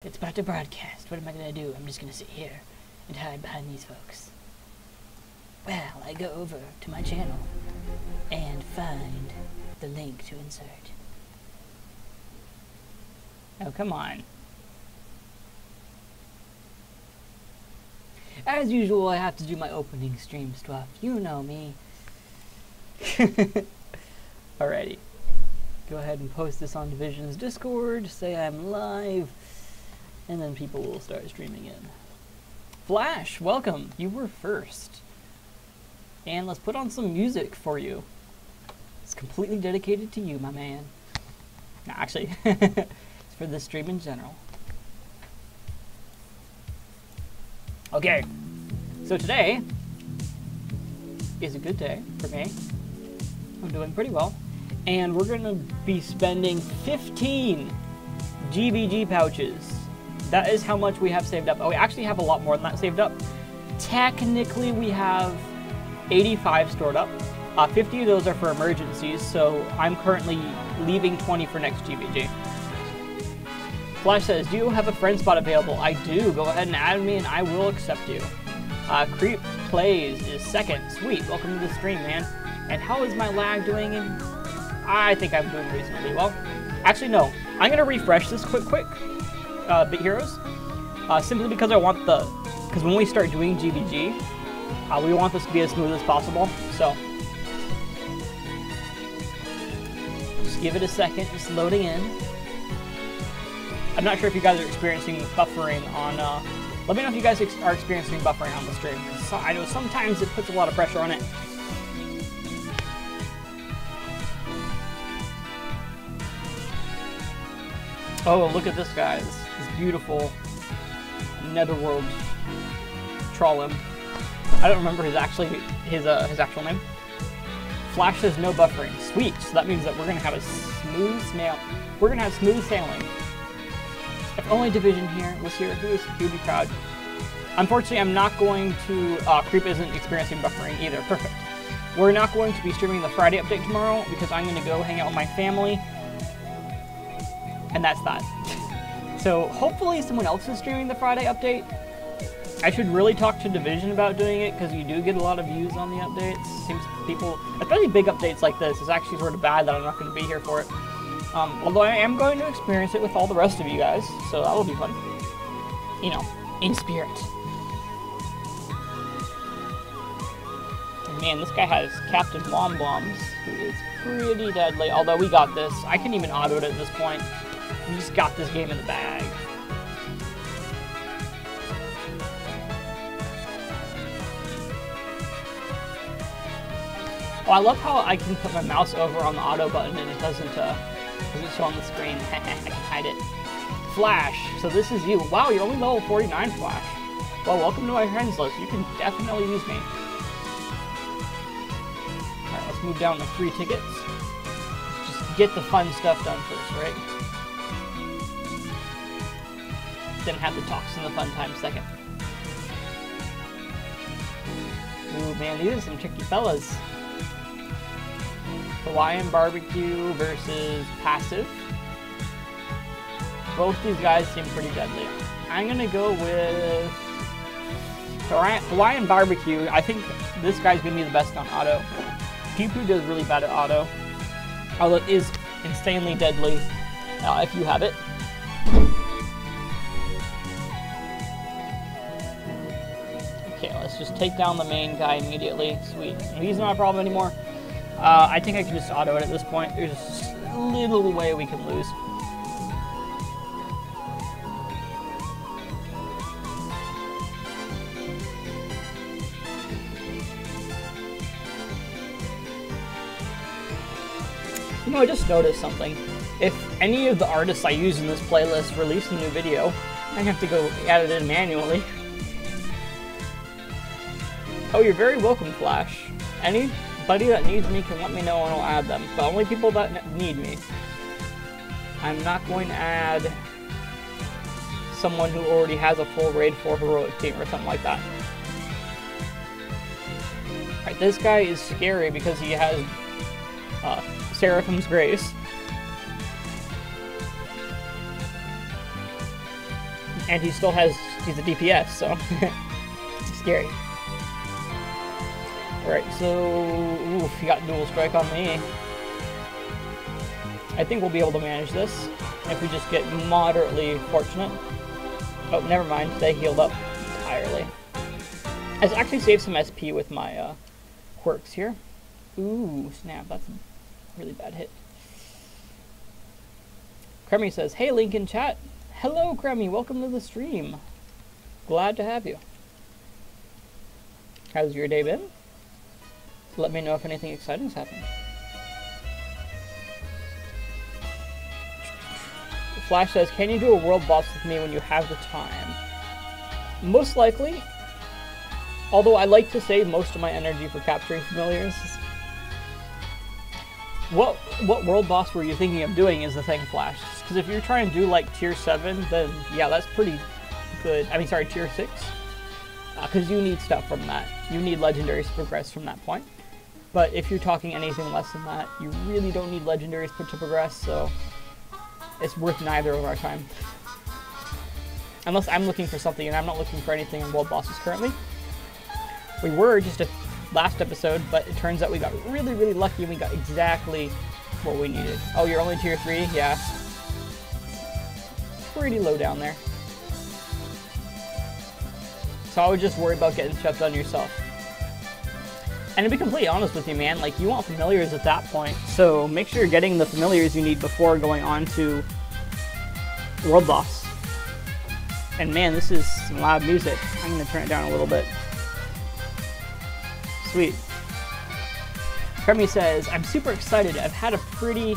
It's about to broadcast. What am I gonna do? I'm just gonna sit here and hide behind these folks. Well, I go over to my channel and find the link to insert. Oh, come on. As usual, I have to do my opening stream stuff. You know me. Alrighty. Go ahead and post this on Division's Discord, say I'm live, and then people will start streaming in. Flash, welcome. You were first. And let's put on some music for you. It's completely dedicated to you, my man. No, actually, it's for the stream in general. Okay, so today is a good day for me. I'm doing pretty well. And we're gonna be spending 15 GvG pouches. That is how much we have saved up. Oh, we actually have a lot more than that saved up. Technically, we have 85 stored up. 50 of those are for emergencies, so I'm currently leaving 20 for next GvG. Flash says, do you have a friend spot available? I do. Go ahead and add me and I will accept you. Creep Plays is second. Sweet. Welcome to the stream, man. And how is my lag doing? I think I'm doing reasonably well. Actually, no. I'm going to refresh this quick, Bit Heroes. Simply because I want because when we start doing GvG, we want this to be as smooth as possible. So, just give it a second. Just loading in. I'm not sure if you guys are experiencing buffering on, let me know if you guys are experiencing buffering on the stream. So I know sometimes it puts a lot of pressure on it. Oh, look at this guy, this beautiful netherworld Trollim. I don't remember his actual name. Flash says no buffering. Sweet, so that means that we're gonna have a smooth sailing. If only Division here was here, he would be proud. Unfortunately, I'm not going to, Creep isn't experiencing buffering either. Perfect. We're not going to be streaming the Friday update tomorrow because I'm going to go hang out with my family. And that's that. So hopefully someone else is streaming the Friday update. I should really talk to Division about doing it because you do get a lot of views on the updates. Seems people, especially big updates like this, it's actually sort of bad that I'm not going to be here for it. Although I am going to experience it with all the rest of you guys, so that will be fun. You know, in spirit. And man, this guy has Captain Wombombs, who is pretty deadly. Although we got this. I can even auto it at this point. We just got this game in the bag. Oh, I love how I can put my mouse over on the auto button and it doesn't show on the screen. I can hide it. Flash, so this is you. Wow, you're only level 49, Flash. Well, welcome to my friends list. You can definitely use me. Alright, let's move down to 3 tickets. Let's just get the fun stuff done first, right? Then have the talks in the fun time second. Ooh, man, these are some tricky fellas. Hawaiian Barbecue versus Passive. Both these guys seem pretty deadly. I'm gonna go with Hawaiian Barbecue. I think this guy's gonna be the best on auto. Pew Pew does really bad at auto, although it is insanely deadly if you have it. Okay, let's just take down the main guy immediately. Sweet. He's not a problem anymore. I think I can just auto it at this point. There's just a little way we can lose. You know, I just noticed something. If any of the artists I use in this playlist release a new video, I have to go add it in manually. Oh, you're very welcome, Flash. Anybody that needs me can let me know and I'll add them. But only people that need me. I'm not going to add someone who already has a full raid 4 heroic team or something like that. Alright, this guy is scary because he has Seraphim's Grace. And he's a DPS, so scary. Alright, so oof, he got dual strike on me. I think we'll be able to manage this if we just get moderately fortunate. Oh, never mind, they healed up entirely. I actually saved some SP with my quirks here. Ooh, snap, that's a really bad hit. Cremmy says, hey, link in chat. Hello, Cremmy, welcome to the stream. Glad to have you. How's your day been? Let me know if anything exciting's happened. Flash says, can you do a world boss with me when you have the time? Most likely, although I like to save most of my energy for capturing familiars. What world boss were you thinking of doing is the thing, Flash. Because if you're trying to do like tier 7, then yeah, that's pretty good. I mean, sorry, tier 6. Because you need stuff from that. You need legendaries to progress from that point. But if you're talking anything less than that, you really don't need legendaries to progress, so it's worth neither of our time. Unless I'm looking for something, and I'm not looking for anything in world bosses currently. We were just a last episode, but it turns out we got really, really lucky and we got exactly what we needed. Oh, you're only tier 3? Yeah. Pretty low down there. So I would just worry about getting stuff done yourself. And to be completely honest with you, man, like, you want familiars at that point, so make sure you're getting the familiars you need before going on to world boss. And man, this is some loud music. I'm gonna turn it down a little bit. Sweet. Cremmy says, I'm super excited. I've had a pretty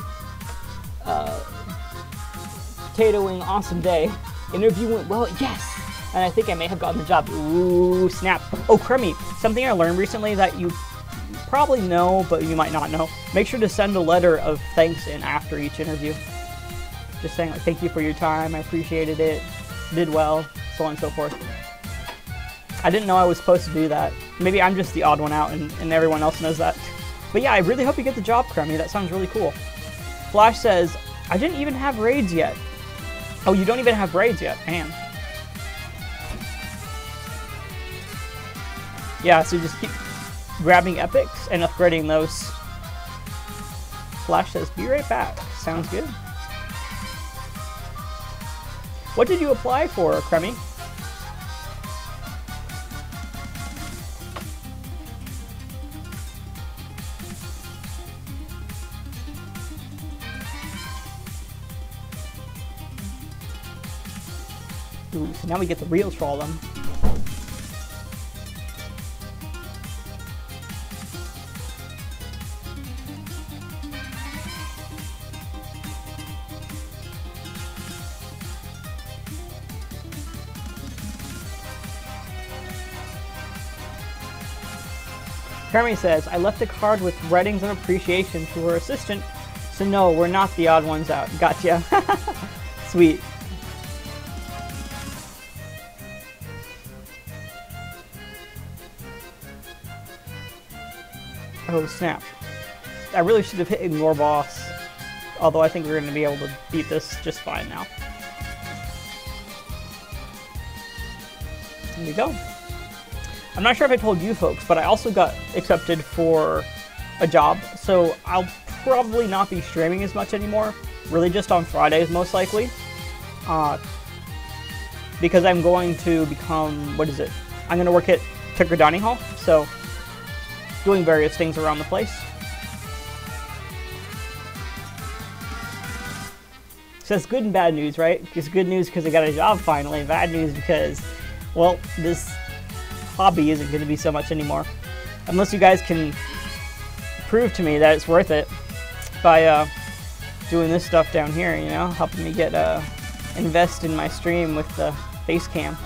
potatoing awesome day. Interview went well, yes! And I think I may have gotten the job. Ooh, snap. Oh, Cremmy, something I learned recently that you probably know, but you might not know. Make sure to send a letter of thanks in after each interview. Just saying, like, thank you for your time, I appreciated it, did well, so on and so forth. I didn't know I was supposed to do that. Maybe I'm just the odd one out and everyone else knows that. But yeah, I really hope you get the job, Cremmy. That sounds really cool. Flash says, I didn't even have raids yet. Oh, you don't even have raids yet? Man. Yeah, so just keep grabbing epics and upgrading those. Flash says, be right back. Sounds good. What did you apply for, Cremmy? Ooh, so now we get the real troll them. Cremmy says, I left a card with writings of appreciation to her assistant, so no, we're not the odd ones out. Gotcha. Sweet. Oh, snap. I really should have hit Ignore Boss, although I think we're going to be able to beat this just fine now. There you go. I'm not sure if I told you folks, but I also got accepted for a job, so I'll probably not be streaming as much anymore, really just on Fridays most likely, because I'm going to become, what is it, I'm going to work at Tucker Dining Hall, so doing various things around the place. So it's good and bad news, right? It's good news because I got a job finally, bad news because, well, this hobby isn't going to be so much anymore. Unless you guys can prove to me that it's worth it by doing this stuff down here, you know, helping me get invest in my stream with the face cam.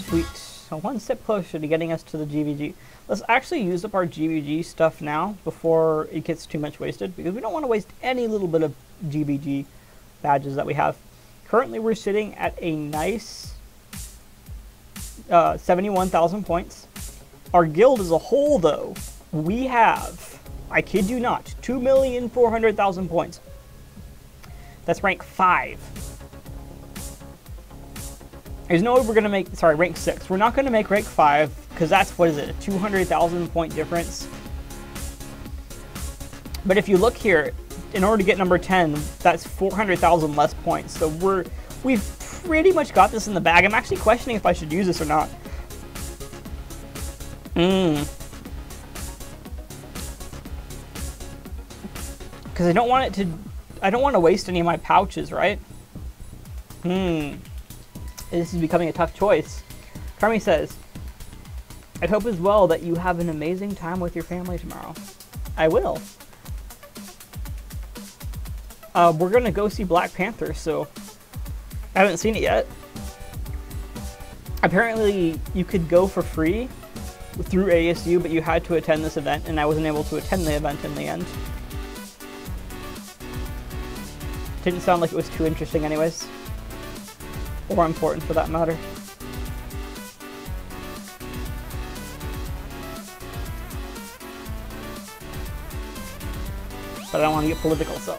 Sweet. So one step closer to getting us to the GvG. Let's actually use up our GvG stuff now before it gets too much wasted, because we don't want to waste any little bit of GvG badges that we have. Currently, we're sitting at a nice 71,000 points. Our guild as a whole, though, we have, I kid you not, 2,400,000 points. That's rank 5. There's no way we're going to make, sorry, rank 6. We're not going to make rank 5, because that's, what is it, a 200,000 point difference? But if you look here, in order to get number 10, that's 400,000 less points. So we've pretty much got this in the bag. I'm actually questioning if I should use this or not. Because I don't want to waste any of my pouches, right? This is becoming a tough choice. Carmi says, I'd hope as well that you have an amazing time with your family tomorrow. I will. We're gonna go see Black Panther, so I haven't seen it yet. Apparently, you could go for free through ASU, but you had to attend this event, and I wasn't able to attend the event in the end. Didn't sound like it was too interesting anyways. Or important for that matter. But I don't want to get political, so.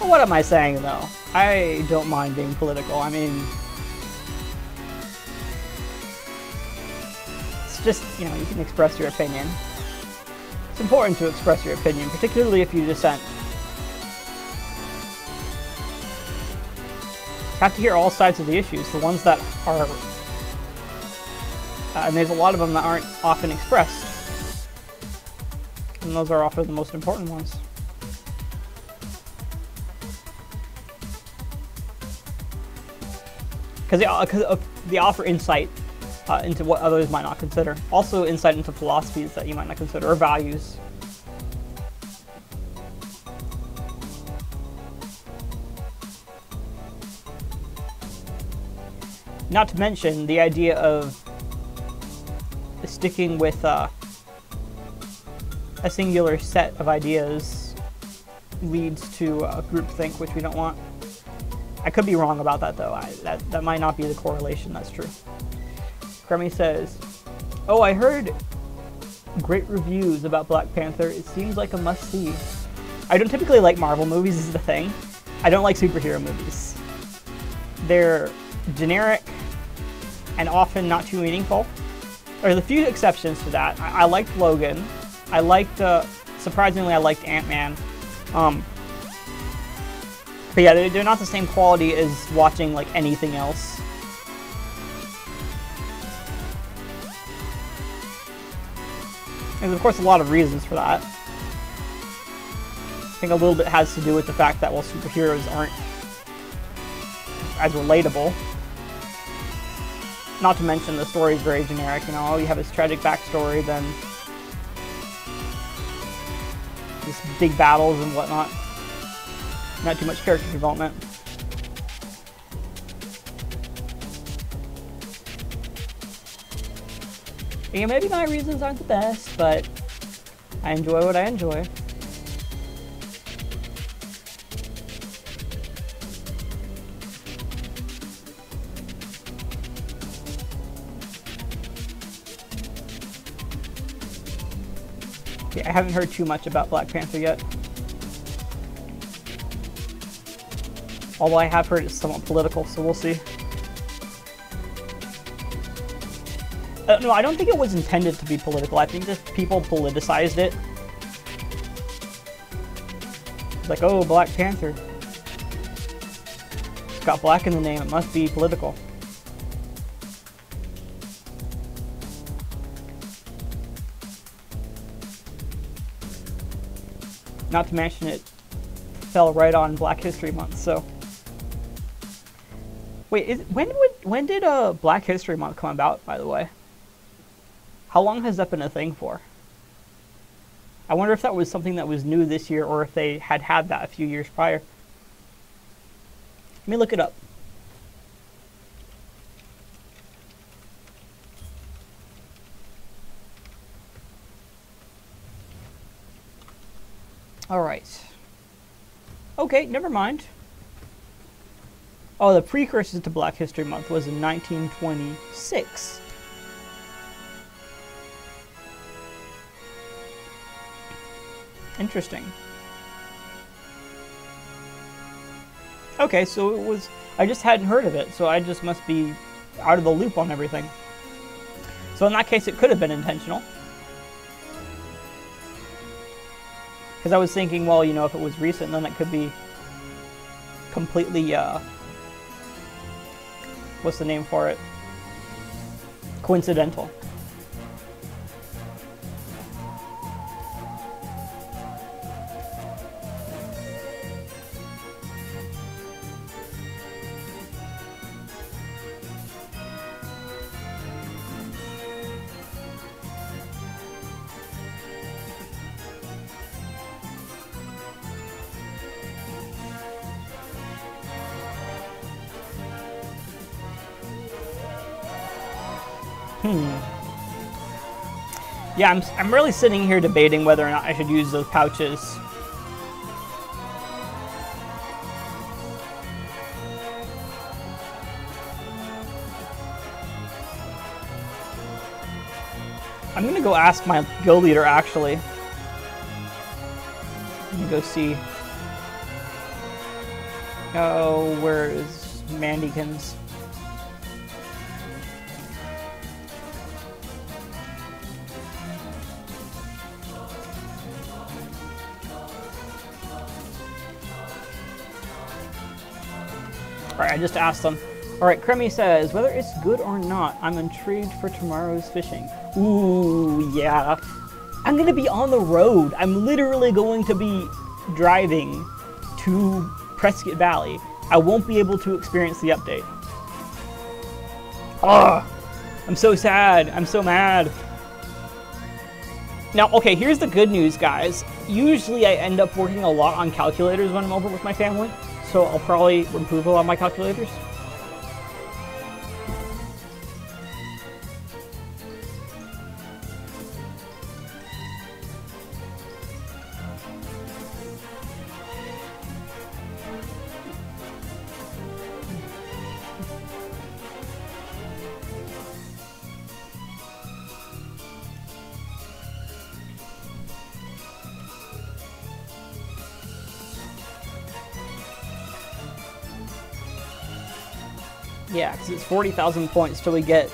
Well, what am I saying, though? I don't mind being political. I mean, it's just, you know, you can express your opinion. It's important to express your opinion, particularly if you dissent. You have to hear all sides of the issues, the ones that are... and there's a lot of them that aren't often expressed. And those are often the most important ones. Because they offer insight into what others might not consider. Also insight into philosophies that you might not consider, or values. Not to mention the idea of sticking with a singular set of ideas leads to groupthink, which we don't want. I could be wrong about that, though. That might not be the correlation. That's true. Crummy says, oh, I heard great reviews about Black Panther. It seems like a must-see. I don't typically like Marvel movies, is the thing. I don't like superhero movies. They're generic and often not too meaningful. There's a few exceptions to that. I liked Logan. I liked, surprisingly, I liked Ant-Man. But yeah, they're not the same quality as watching, like, anything else. There's, of course, a lot of reasons for that. I think a little bit has to do with the fact that, well, superheroes aren't as relatable. Not to mention the story is very generic, you know, all you have is tragic backstory, then just big battles and whatnot. Not too much character development. Yeah, maybe my reasons aren't the best, but I enjoy what I enjoy. Yeah, I haven't heard too much about Black Panther yet. Although I have heard it's somewhat political, so we'll see. No, I don't think it was intended to be political. I think just people politicized it. It's like, oh, Black Panther. It's got black in the name, it must be political. Not to mention it fell right on Black History Month, so... Wait, when did Black History Month come about, by the way? How long has that been a thing for? I wonder if that was something that was new this year, or if they had that a few years prior. Let me look it up. All right. Okay, never mind. Oh, the precursor to Black History Month was in 1926. Interesting. Okay, so it was... I just hadn't heard of it, so I just must be out of the loop on everything. So in that case, it could have been intentional. Because I was thinking, well, you know, if it was recent, then it could be completely, what's the name for it? Coincidental. Yeah, I'm really sitting here debating whether or not I should use those pouches. I'm gonna go ask my guild leader, actually. Let me go see. Oh, where is Mandykins? Alright, I just asked them. Alright, Kremi says, whether it's good or not, I'm intrigued for tomorrow's fishing. Ooh, yeah. I'm going to be on the road. I'm literally going to be driving to Prescott Valley. I won't be able to experience the update. Ugh! I'm so sad. I'm so mad. Now, okay, here's the good news, guys. Usually I end up working a lot on calculators when I'm over with my family. So I'll probably improve a lot of my calculators. Yeah, because it's 40,000 points till we get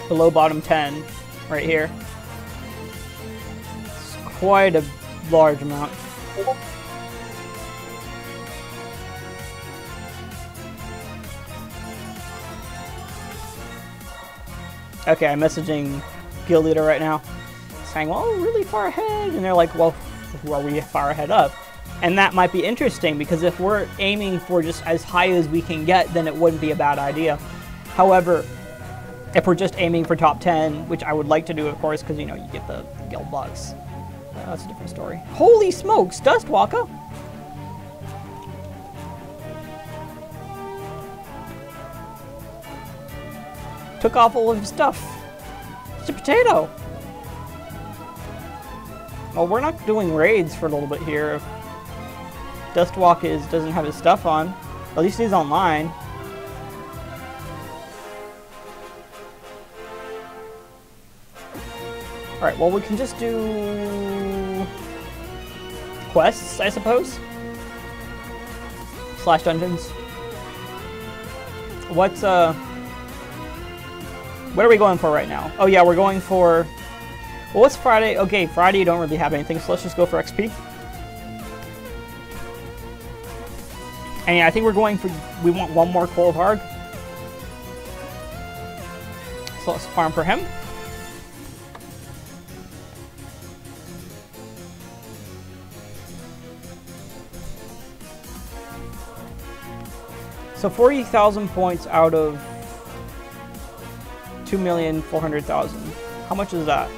below bottom 10 right here. It's quite a large amount. Okay, I'm messaging guild leader right now saying, well, we're really far ahead. And they're like, well, are we far ahead up? And that might be interesting, because if we're aiming for just as high as we can get, then it wouldn't be a bad idea. However, if we're just aiming for top 10, which I would like to do, of course, because, you know, you get the guild bucks. That's a different story. Holy smokes, Dustwalker! Took off all of his stuff. It's a potato! Well, we're not doing raids for a little bit here. Dustwalk doesn't have his stuff on. At least he's online. Alright, well, we can just do quests, I suppose. Slash dungeons. What are we going for right now? Oh yeah, we're going for... Well, what's Friday? Okay, Friday you don't really have anything, so let's just go for XP. And yeah, I think we're going for... We want one more Coal of Harg. So let's farm for him. So 40,000 points out of 2,400,000. How much is that?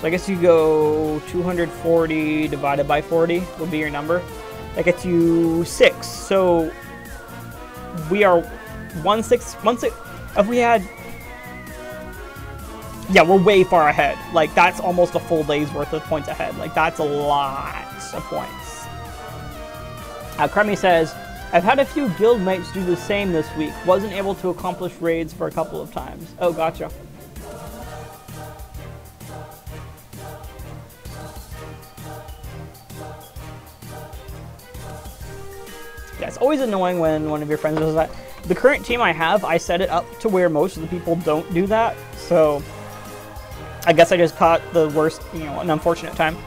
So I guess you go 240 divided by 40 would be your number. That gets you 6. So we are 1/6. If we had Yeah, we're way far ahead. Like, that's almost a full day's worth of points ahead. Like, that's a lot of points. Kremi says, I've had a few guildmates do the same this week. Wasn't able to accomplish raids for a couple of times. Oh, gotcha. Yeah, it's always annoying when one of your friends does that. The current team I have, I set it up to where most of the people don't do that. So, I guess I just caught the worst, you know, an unfortunate time.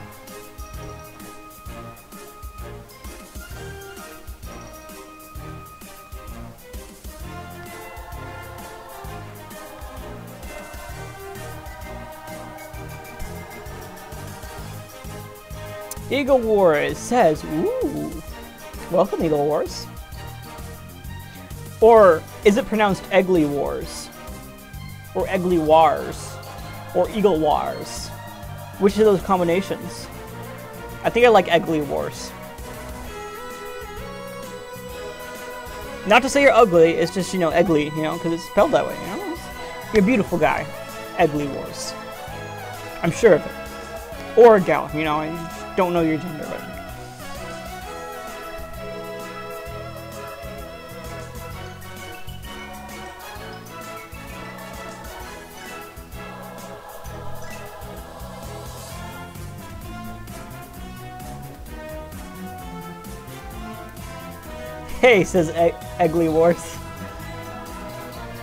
Eagle Wars says, ooh, welcome Eagle Wars. Or is it pronounced Eggly Wars? Or Eggly Wars? Or Eagle Wars? Which of those combinations? I think I like Eggly Wars. Not to say you're ugly, it's just, you know, Eggly, you know, because it's spelled that way, you know? You're a beautiful guy. Eggly Wars. I'm sure of it. Or a gal, you know, I don't know your gender, but... Hey, says Eggly Wars.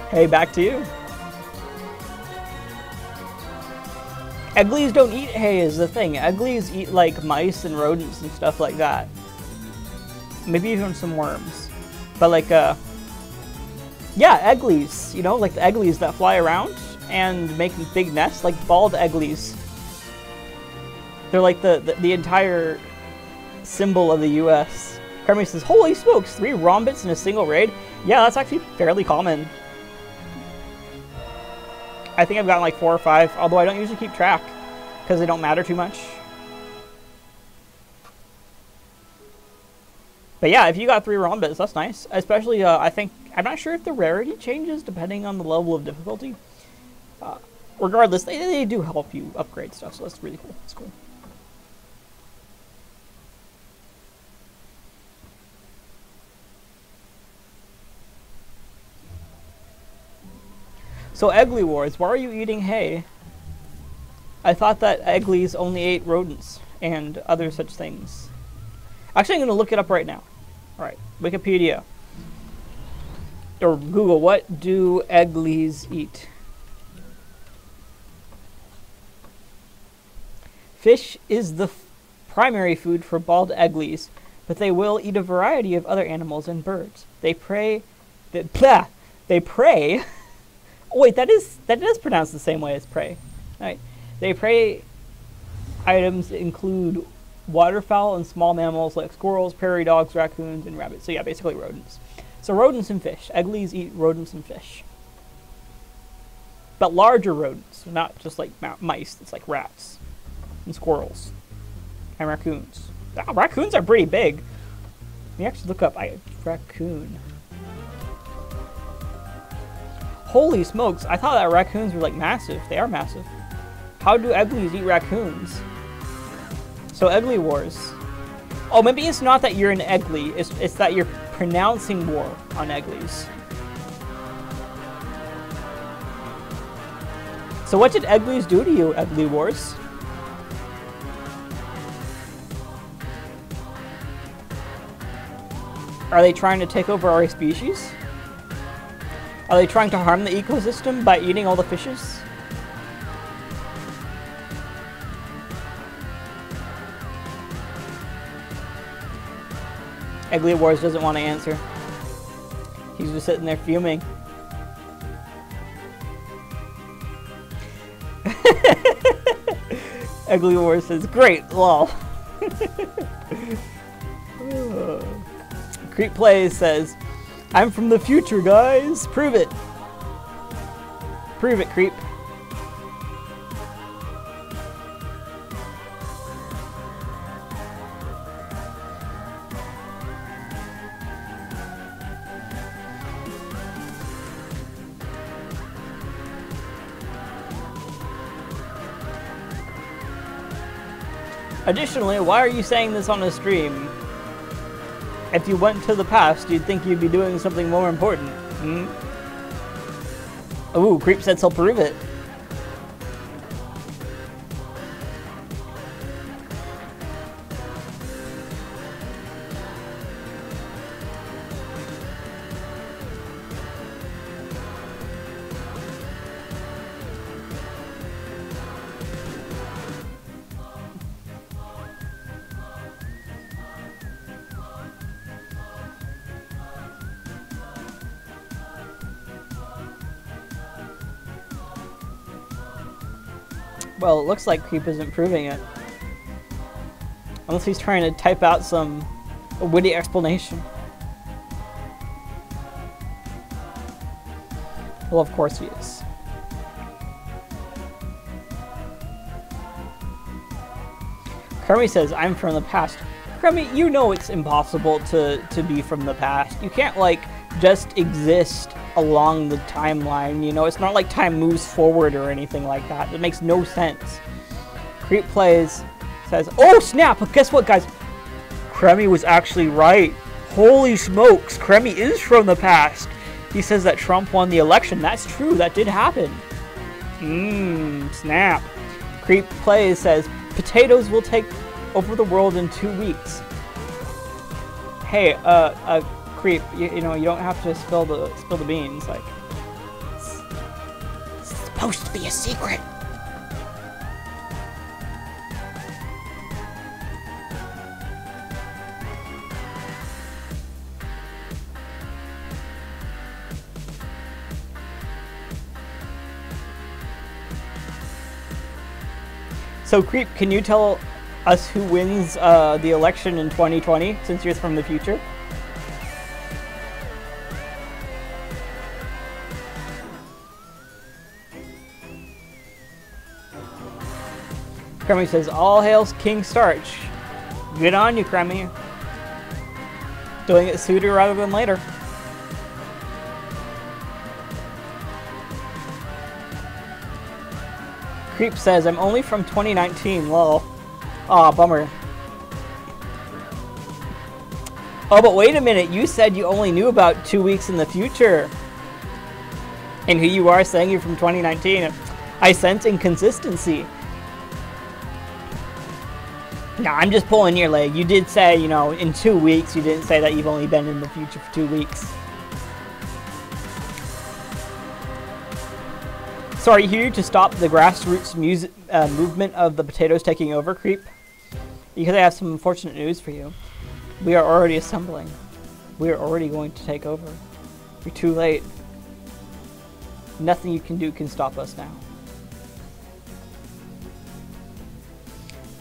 Hey, back to you. Egglies don't eat hay is the thing. Egglies eat like mice and rodents and stuff like that. Maybe even some worms. But like, yeah, egglies. You know, like the egglies that fly around and make big nests, like bald egglies. They're like the entire symbol of the U.S. Kermit says, holy smokes, 3 rhombits in a single raid? Yeah, that's actually fairly common. I think I've gotten like 4 or 5, although I don't usually keep track because they don't matter too much. But yeah, if you got 3 rhombits, that's nice. Especially, I think, I'm not sure if the rarity changes depending on the level of difficulty. Regardless, they do help you upgrade stuff, so that's really cool. That's cool. So, Eggly Wars, why are you eating hay? I thought that Egglies only ate rodents and other such things. Actually, I'm going to look it up right now. Alright, Wikipedia. Or Google, what do Egglies eat? Fish is the primary food for bald Egglies, but they will eat a variety of other animals and birds. They prey... They prey... Oh, wait, that is pronounced the same way as prey. Right. They prey items include waterfowl and small mammals like squirrels, prairie dogs, raccoons, and rabbits. So yeah, basically rodents. So rodents and fish. Egglies eat rodents and fish. But larger rodents, not just like mice. It's like rats and squirrels and raccoons. Oh, raccoons are pretty big. Let me actually look up raccoon. Holy smokes, I thought that raccoons were like massive. They are massive. How do Egglies eat raccoons? So Eggly Wars. Oh, maybe it's not that you're an Eggly, it's that you're pronouncing war on Egglies. So what did Egglies do to you, Eggly Wars? Are they trying to take over our species? Are they trying to harm the ecosystem by eating all the fishes? Eggly Wars doesn't want to answer. He's just sitting there fuming. Eggly Wars says, great, lol. Creep Plays says, I'm from the future, guys. Prove it. Prove it, Creep. Additionally, why are you saying this on a stream? If you went to the past, you'd think you'd be doing something more important. Hmm? Ooh, Creep says he'll prove it. Well, it looks like Creep isn't proving it. Unless he's trying to type out some witty explanation. Well, of course he is. Kermie says, I'm from the past. Kermie, you know it's impossible to be from the past. You can't, like, just exist along the timeline, you know? It's not like time moves forward or anything like that. It makes no sense. Creep Plays says, oh snap, but guess what, guys? Kremmy was actually right. Holy smokes, Kremmy is from the past. He says that Trump won the election. That's true, that did happen. Snap. Creep Plays says, potatoes will take over the world in 2 weeks. Hey, Creep, you know, you don't have to spill the beans, like, it's supposed to be a secret. So, Creep, can you tell us who wins the election in 2020, since you're from the future? Kremmy says, all hails King Starch. Good on you, Kremmy. Doing it sooner rather than later. Creep says, I'm only from 2019, lol. Aw, bummer. Oh, but wait a minute, you said you only knew about 2 weeks in the future. And who you are saying you're from 2019. I sense inconsistency. No, I'm just pulling your leg. You did say, you know, in 2 weeks. You didn't say that you've only been in the future for 2 weeks. So are you here to stop the grassroots movement of the potatoes taking over, Creep? Because I have some unfortunate news for you. We are already assembling. We are already going to take over. You're too late. Nothing you can do can stop us now.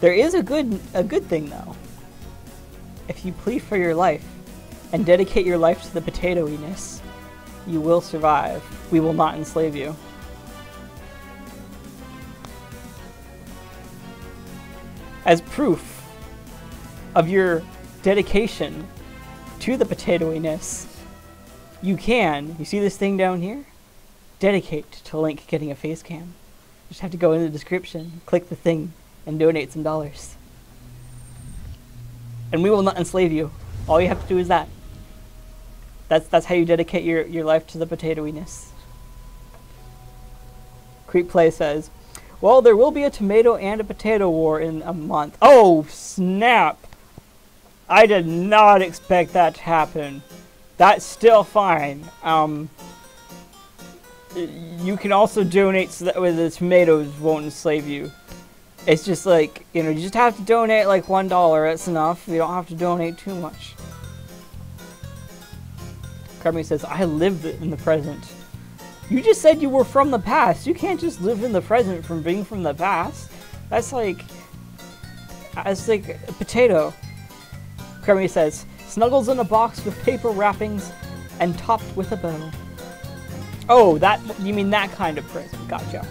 There is a good thing, though. If you plead for your life and dedicate your life to the potatoiness, you will survive. We will not enslave you. As proof of your dedication to the potatoiness, you see this thing down here? Dedicate to Link getting a face cam. You just have to go in the description, click the thing, and donate some dollars. And we will not enslave you. All you have to do is that. That's how you dedicate your life to the potatoiness. Creep Play says, well, there will be a tomato and a potato war in a month. Oh, snap! I did not expect that to happen. That's still fine. You can also donate so that way the tomatoes won't enslave you. It's just like, you know, you just have to donate like $1. That's enough. You don't have to donate too much. Carmi says, I live in the present. You just said you were from the past. You can't just live in the present from being from the past. That's like a potato. Carmi says, snuggles in a box with paper wrappings and topped with a bow. Oh, you mean that kind of present. Gotcha.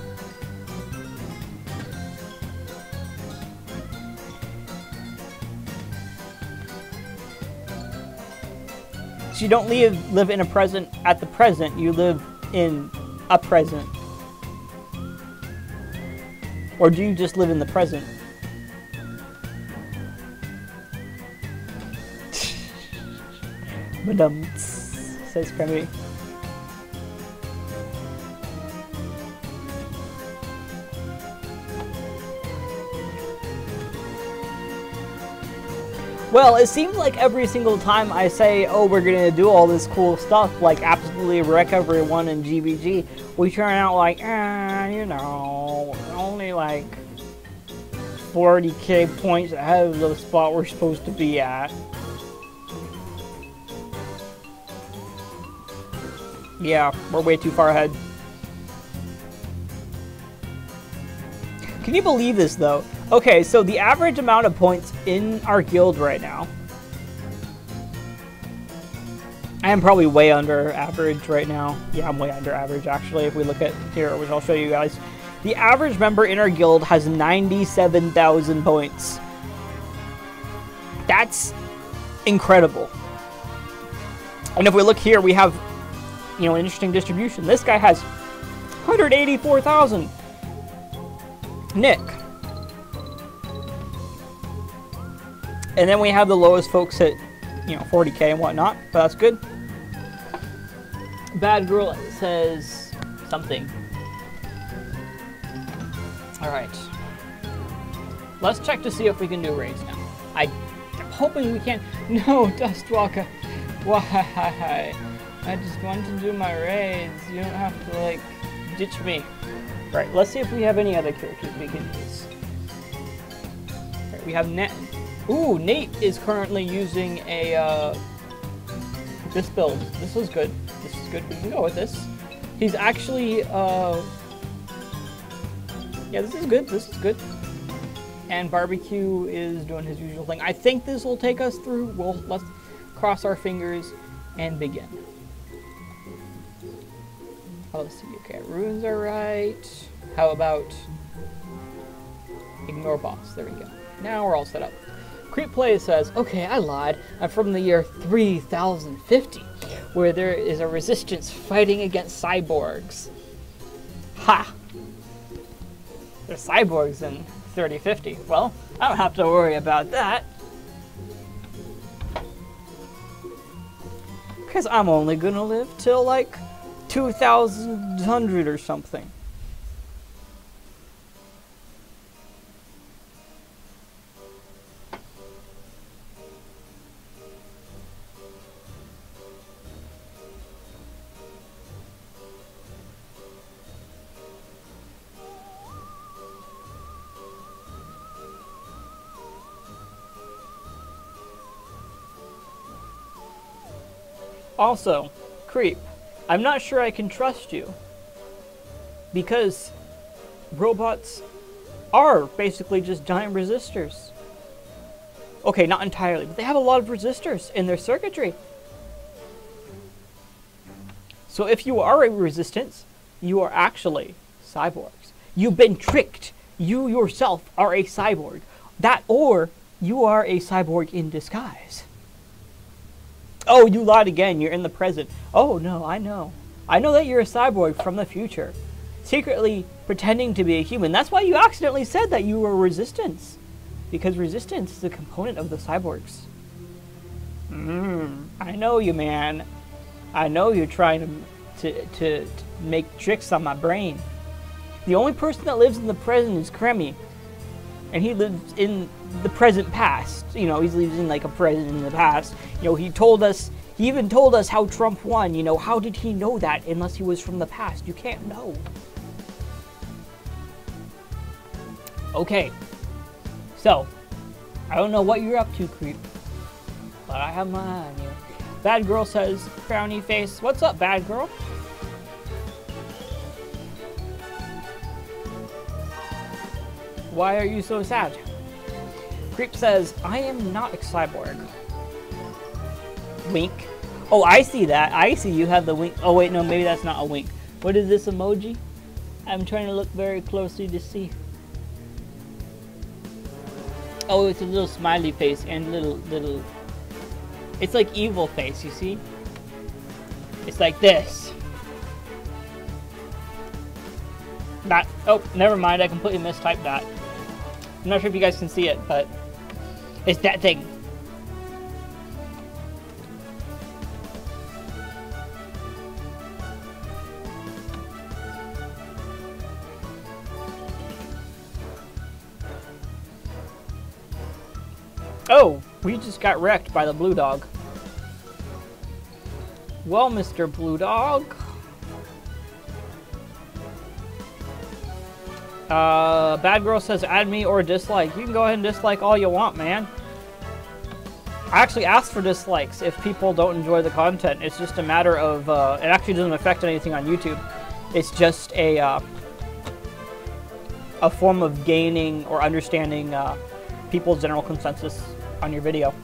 So you don't live in a present at the present, you live in a present. Or do you just live in the present? Madam, says Kremmy. Well, it seems like every single time I say, oh, we're gonna do all this cool stuff, like absolutely wreck everyone in GvG, we turn out like, you know, only like 40k points ahead of the spot we're supposed to be at. Yeah, we're way too far ahead. Can you believe this, though? Okay, so the average amount of points in our guild right now, I am probably way under average right now. Yeah, I'm way under average, actually, if we look at here, which I'll show you guys. The average member in our guild has 97,000 points. That's incredible. And if we look here, we have, you know, an interesting distribution. This guy has 184,000. Nick. And then we have the lowest folks at, you know, 40k and whatnot, but that's good. Bad Girl says something. Alright. Let's check to see if we can do raids now. I'm hoping we can. No, Dustwalker. Why? I just want to do my raids. You don't have to, like, ditch me. Right, let's see if we have any other characters we can use. Right, we have Nate. Ooh, Nate is currently using a, this build. This is good. This is good. We can go with this. He's actually, yeah, this is good. This is good. And Barbecue is doing his usual thing. I think this will take us through. Well, let's cross our fingers and begin. Oh, let's see. Okay, runes are right. How about ignore boss? There we go. Now we're all set up. Creep Play says, okay, I lied. I'm from the year 3050, where there is a resistance fighting against cyborgs. Ha! There's cyborgs in 3050. Well, I don't have to worry about that. Because I'm only gonna live till like 2100 or something. Also, Creep, I'm not sure I can trust you, because robots are basically just giant resistors. Okay, not entirely, but they have a lot of resistors in their circuitry. So if you are a resistance, you are actually cyborgs. You've been tricked. You yourself are a cyborg. That, or you are a cyborg in disguise. Oh, you lied again. You're in the present. Oh, no, I know. I know that you're a cyborg from the future, secretly pretending to be a human. That's why you accidentally said that you were resistance, because resistance is a component of the cyborgs. I know you, man. I know you're trying to make tricks on my brain. The only person that lives in the present is Kremmy, and he lives in the present past. You know, he's living like a present in the past. You know, he even told us how Trump won. You know, how did he know that unless he was from the past? You can't know. Okay, so I don't know what you're up to, Creep, but I have my eye on you. Bad Girl says, frowny face. What's up, Bad Girl? Why are you so sad? Creep says, I am not a cyborg. Wink. Oh, I see that. I see you have the wink. Oh, wait, no, maybe that's not a wink. What is this emoji? I'm trying to look very closely to see. Oh, it's a little smiley face and little... It's like evil face, you see? It's like this. That. Oh, never mind. I completely mistyped that. I'm not sure if you guys can see it, but it's that thing. Oh, we just got wrecked by the blue dog. Well, Mr. Blue Dog. Bad Girl says add me or dislike. You can go ahead and dislike all you want, man. I actually asked for dislikes if people don't enjoy the content. It's just a matter of, it actually doesn't affect anything on YouTube. It's just a form of gaining or understanding people's general consensus on your video.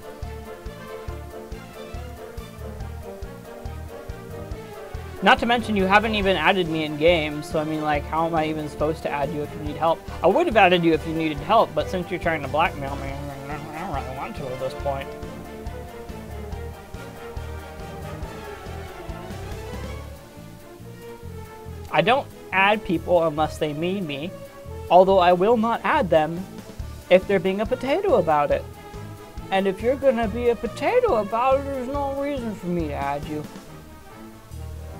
Not to mention, you haven't even added me in game, so I mean, like, how am I even supposed to add you if you need help? I would have added you if you needed help, but since you're trying to blackmail me, I don't really want to at this point. I don't add people unless they need me, although I will not add them if they're being a potato about it. And if you're gonna be a potato about it, there's no reason for me to add you.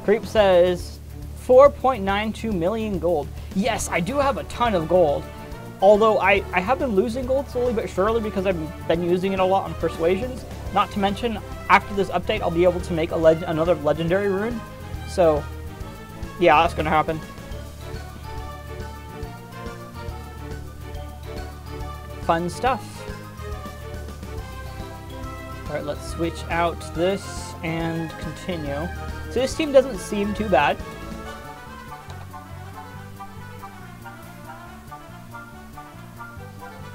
Creep says 4.92 million gold. Yes, I do have a ton of gold. Although I have been losing gold slowly but surely because I've been using it a lot on persuasions. Not to mention, after this update, I'll be able to make another legendary rune. So, yeah, that's gonna happen. Fun stuff. Alright, let's switch out this and continue. So this team doesn't seem too bad.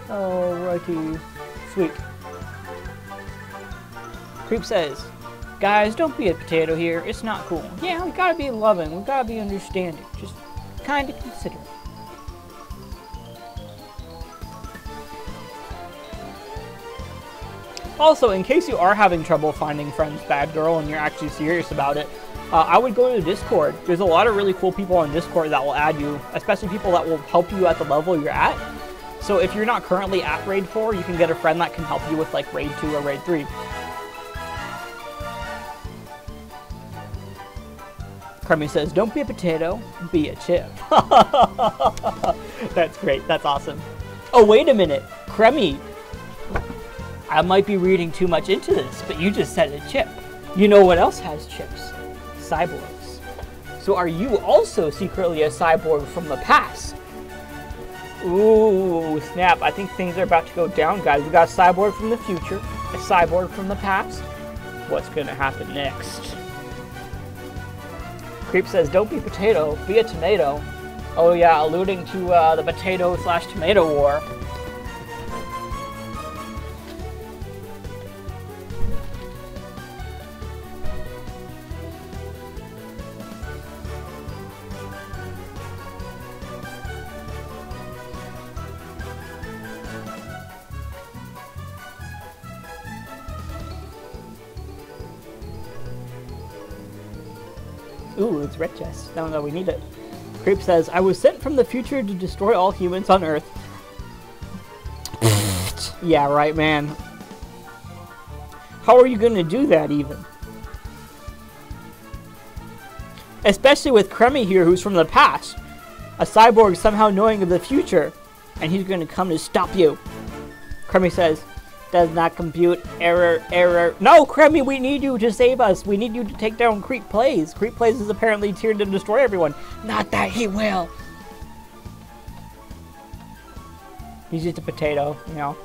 Alrighty. Sweet. Creep says, guys, don't be a potato here. It's not cool. Yeah, we gotta be loving. We gotta be understanding. Just kind of considerate. Also, in case you are having trouble finding friends, Bad Girl, and you're actually serious about it, I would go to Discord. There's a lot of really cool people on Discord that will add you, especially people that will help you at the level you're at. So if you're not currently at Raid 4, you can get a friend that can help you with like Raid 2 or Raid 3. Crummy says, don't be a potato, be a chip. That's great, that's awesome. Oh, wait a minute, Crummy. I might be reading too much into this, but you just said a chip. You know what else has chips? Cyborgs. So are you also secretly a cyborg from the past? Ooh, snap. I think things are about to go down, guys. We got a cyborg from the future, a cyborg from the past. What's gonna happen next? Creep says, don't be potato, be a tomato. Oh yeah, alluding to the potato/tomato war. Ooh, it's red chest. No, we need it. Creep says, I was sent from the future to destroy all humans on Earth. Yeah, right, man. How are you gonna do that, even? Especially with Crummy here, who's from the past. A cyborg somehow knowing of the future. And he's gonna come to stop you. Crummy says, does not compute, error. No, Crummy, we need you to save us. We need you to take down Creep Plays. Creep Plays is apparently tiered to destroy everyone. Not that he will. He's just a potato, you know.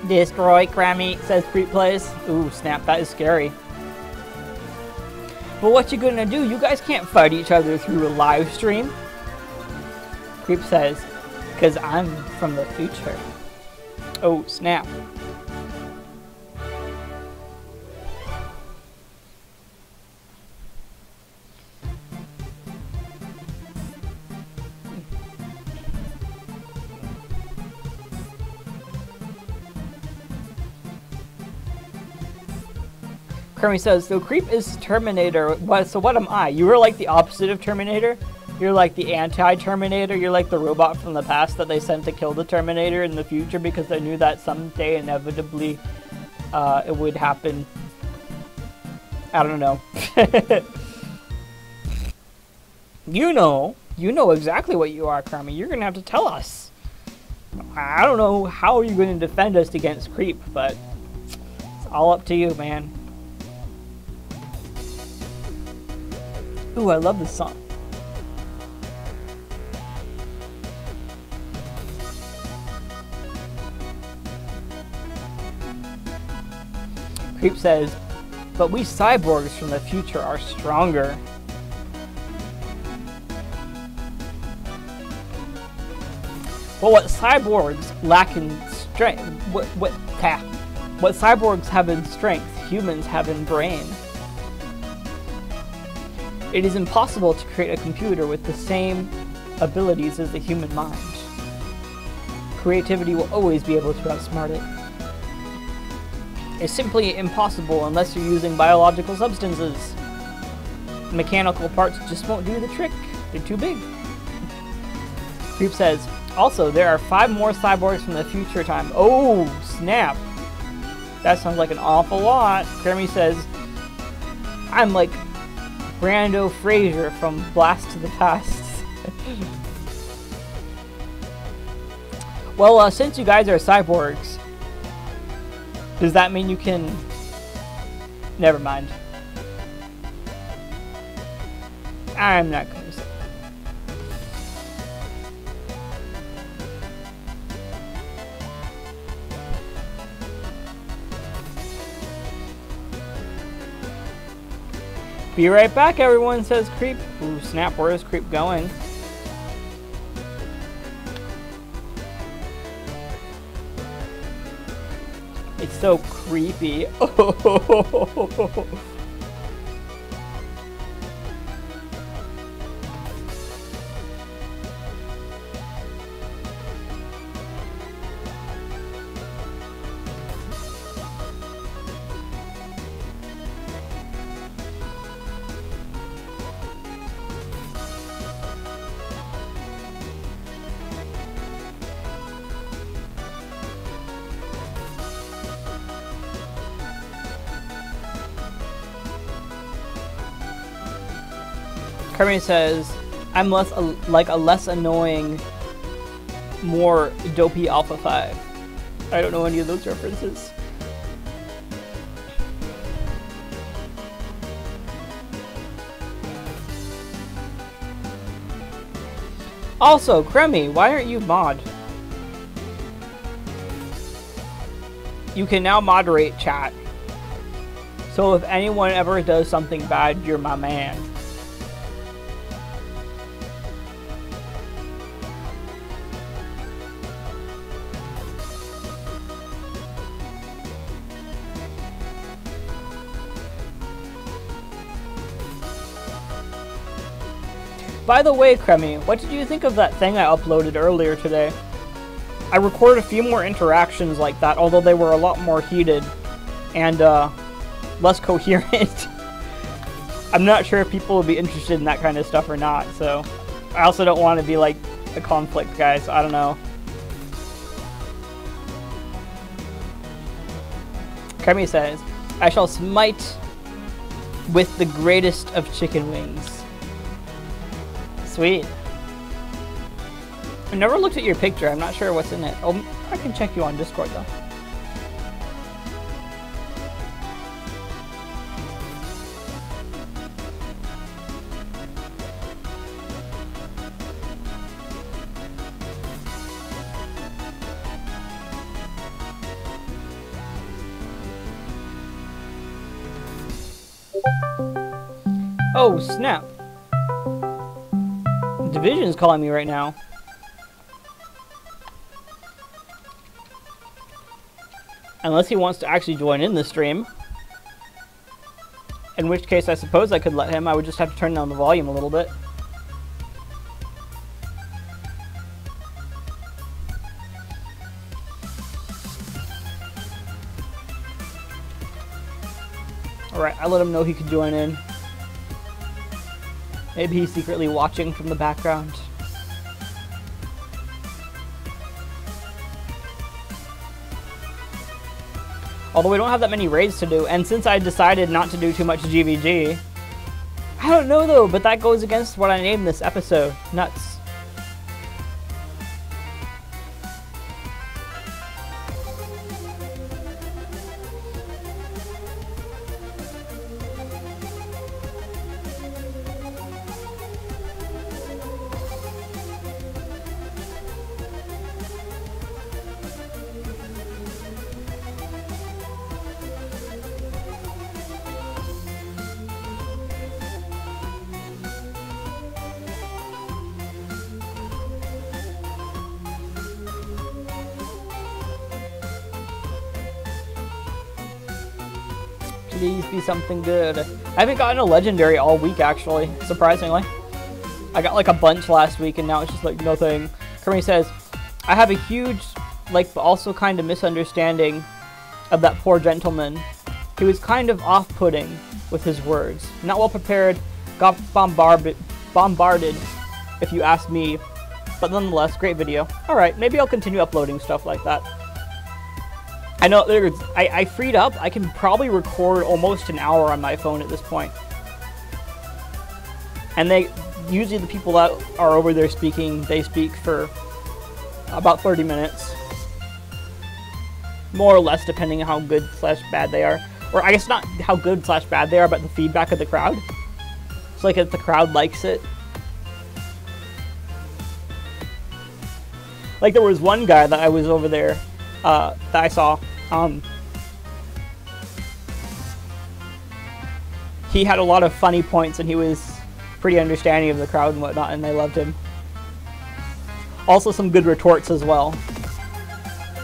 Destroy Crammy, says Creep Plays. Ooh, snap, that is scary. But what you gonna do? You guys can't fight each other through a live stream. Creep says, because I'm from the future. Oh, snap. Kermie says, so Creep is Terminator. So what am I? You were like the opposite of Terminator? You're like the anti-Terminator. You're like the robot from the past that they sent to kill the Terminator in the future because they knew that someday inevitably it would happen. I don't know. You know exactly what you are, Carmi. You're gonna have to tell us. I don't know how you're going to defend us against creep, but it's all up to you, man. Ooh, I love this song. Creep says, but we cyborgs from the future are stronger. But what cyborgs lack in strength, what cyborgs have in strength, humans have in brain. It is impossible to create a computer with the same abilities as the human mind. Creativity will always be able to outsmart it. It's simply impossible unless you're using biological substances. Mechanical parts just won't do the trick. They're too big. Creep says, also, there are 5 more cyborgs from the future time. Oh, snap. That sounds like an awful lot. Kermie says, I'm like Brando Fraser from Blast to the Past. Well, since you guys are cyborgs, does that mean you can... Never mind. I'm not going to say. Be right back, everyone, says Creep. Ooh, snap, where is Creep going? It's so creepy. Oh. Kermie says, I'm less like a less annoying, more dopey Alpha 5. I don't know any of those references. Also, Kremmy, why aren't you mod? You can now moderate chat. So if anyone ever does something bad, you're my man. By the way, Kremmy, what did you think of that thing I uploaded earlier today? I recorded a few more interactions like that, although they were a lot more heated and less coherent. I'm not sure if people will be interested in that kind of stuff or not, so I also don't want to be like a conflict guy, so I don't know. Kremmy says, I shall smite with the greatest of chicken wings. Sweet. I never looked at your picture. I'm not sure what's in it. Oh, I can check you on Discord though. Oh, snap. Division's calling me right now. Unless he wants to actually join in the stream. In which case, I suppose I could let him. I would just have to turn down the volume a little bit. Alright, I let him know he could join in. Maybe he's secretly watching from the background. Although we don't have that many raids to do, and since I decided not to do too much GvG, I don't know though, but that goes against what I named this episode. Nuts. Please be something good. I haven't gotten a legendary all week, actually, surprisingly. I got like a bunch last week, and now it's just like nothing. Kermie says, I have a huge, like, but also kind of misunderstanding of that poor gentleman. He was kind of off-putting with his words. Not well prepared, got bombarded, if you ask me. But nonetheless, great video. Alright, maybe I'll continue uploading stuff like that. I know, I freed up. I can probably record almost an hour on my phone at this point. And usually the people that are over there speaking, they speak for about 30 minutes. More or less, depending on how good / bad they are. Or I guess not how good / bad they are, but the feedback of the crowd. It's like if the crowd likes it. Like there was one guy that I was over there that I saw. He had a lot of funny points, and he was pretty understanding of the crowd and whatnot, and they loved him. Also some good retorts as well.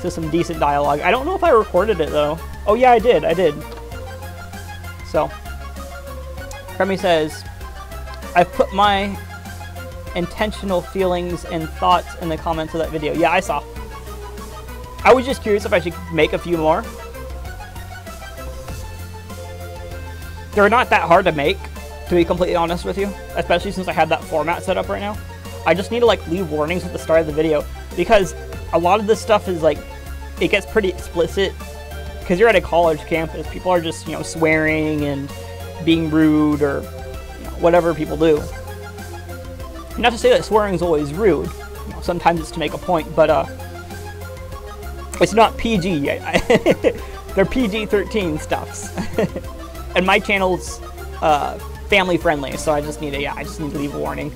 So some decent dialogue. I don't know if I recorded it though. Oh yeah, I did. So, Kermie says, I've put my intentional feelings and thoughts in the comments of that video. Yeah, I saw. I was just curious if I should make a few more. They're not that hard to make, to be completely honest with you, especially since I have that format set up right now. I just need to like leave warnings at the start of the video, because a lot of this stuff is like, it gets pretty explicit, because you're at a college campus. People are just, you know, swearing and being rude, or, you know, whatever people do. Not to say that swearing is always rude. You know, sometimes it's to make a point, but it's not PG yet. They're PG-13 stuffs. And my channel's family friendly, so I just need to, I just need to leave a warning.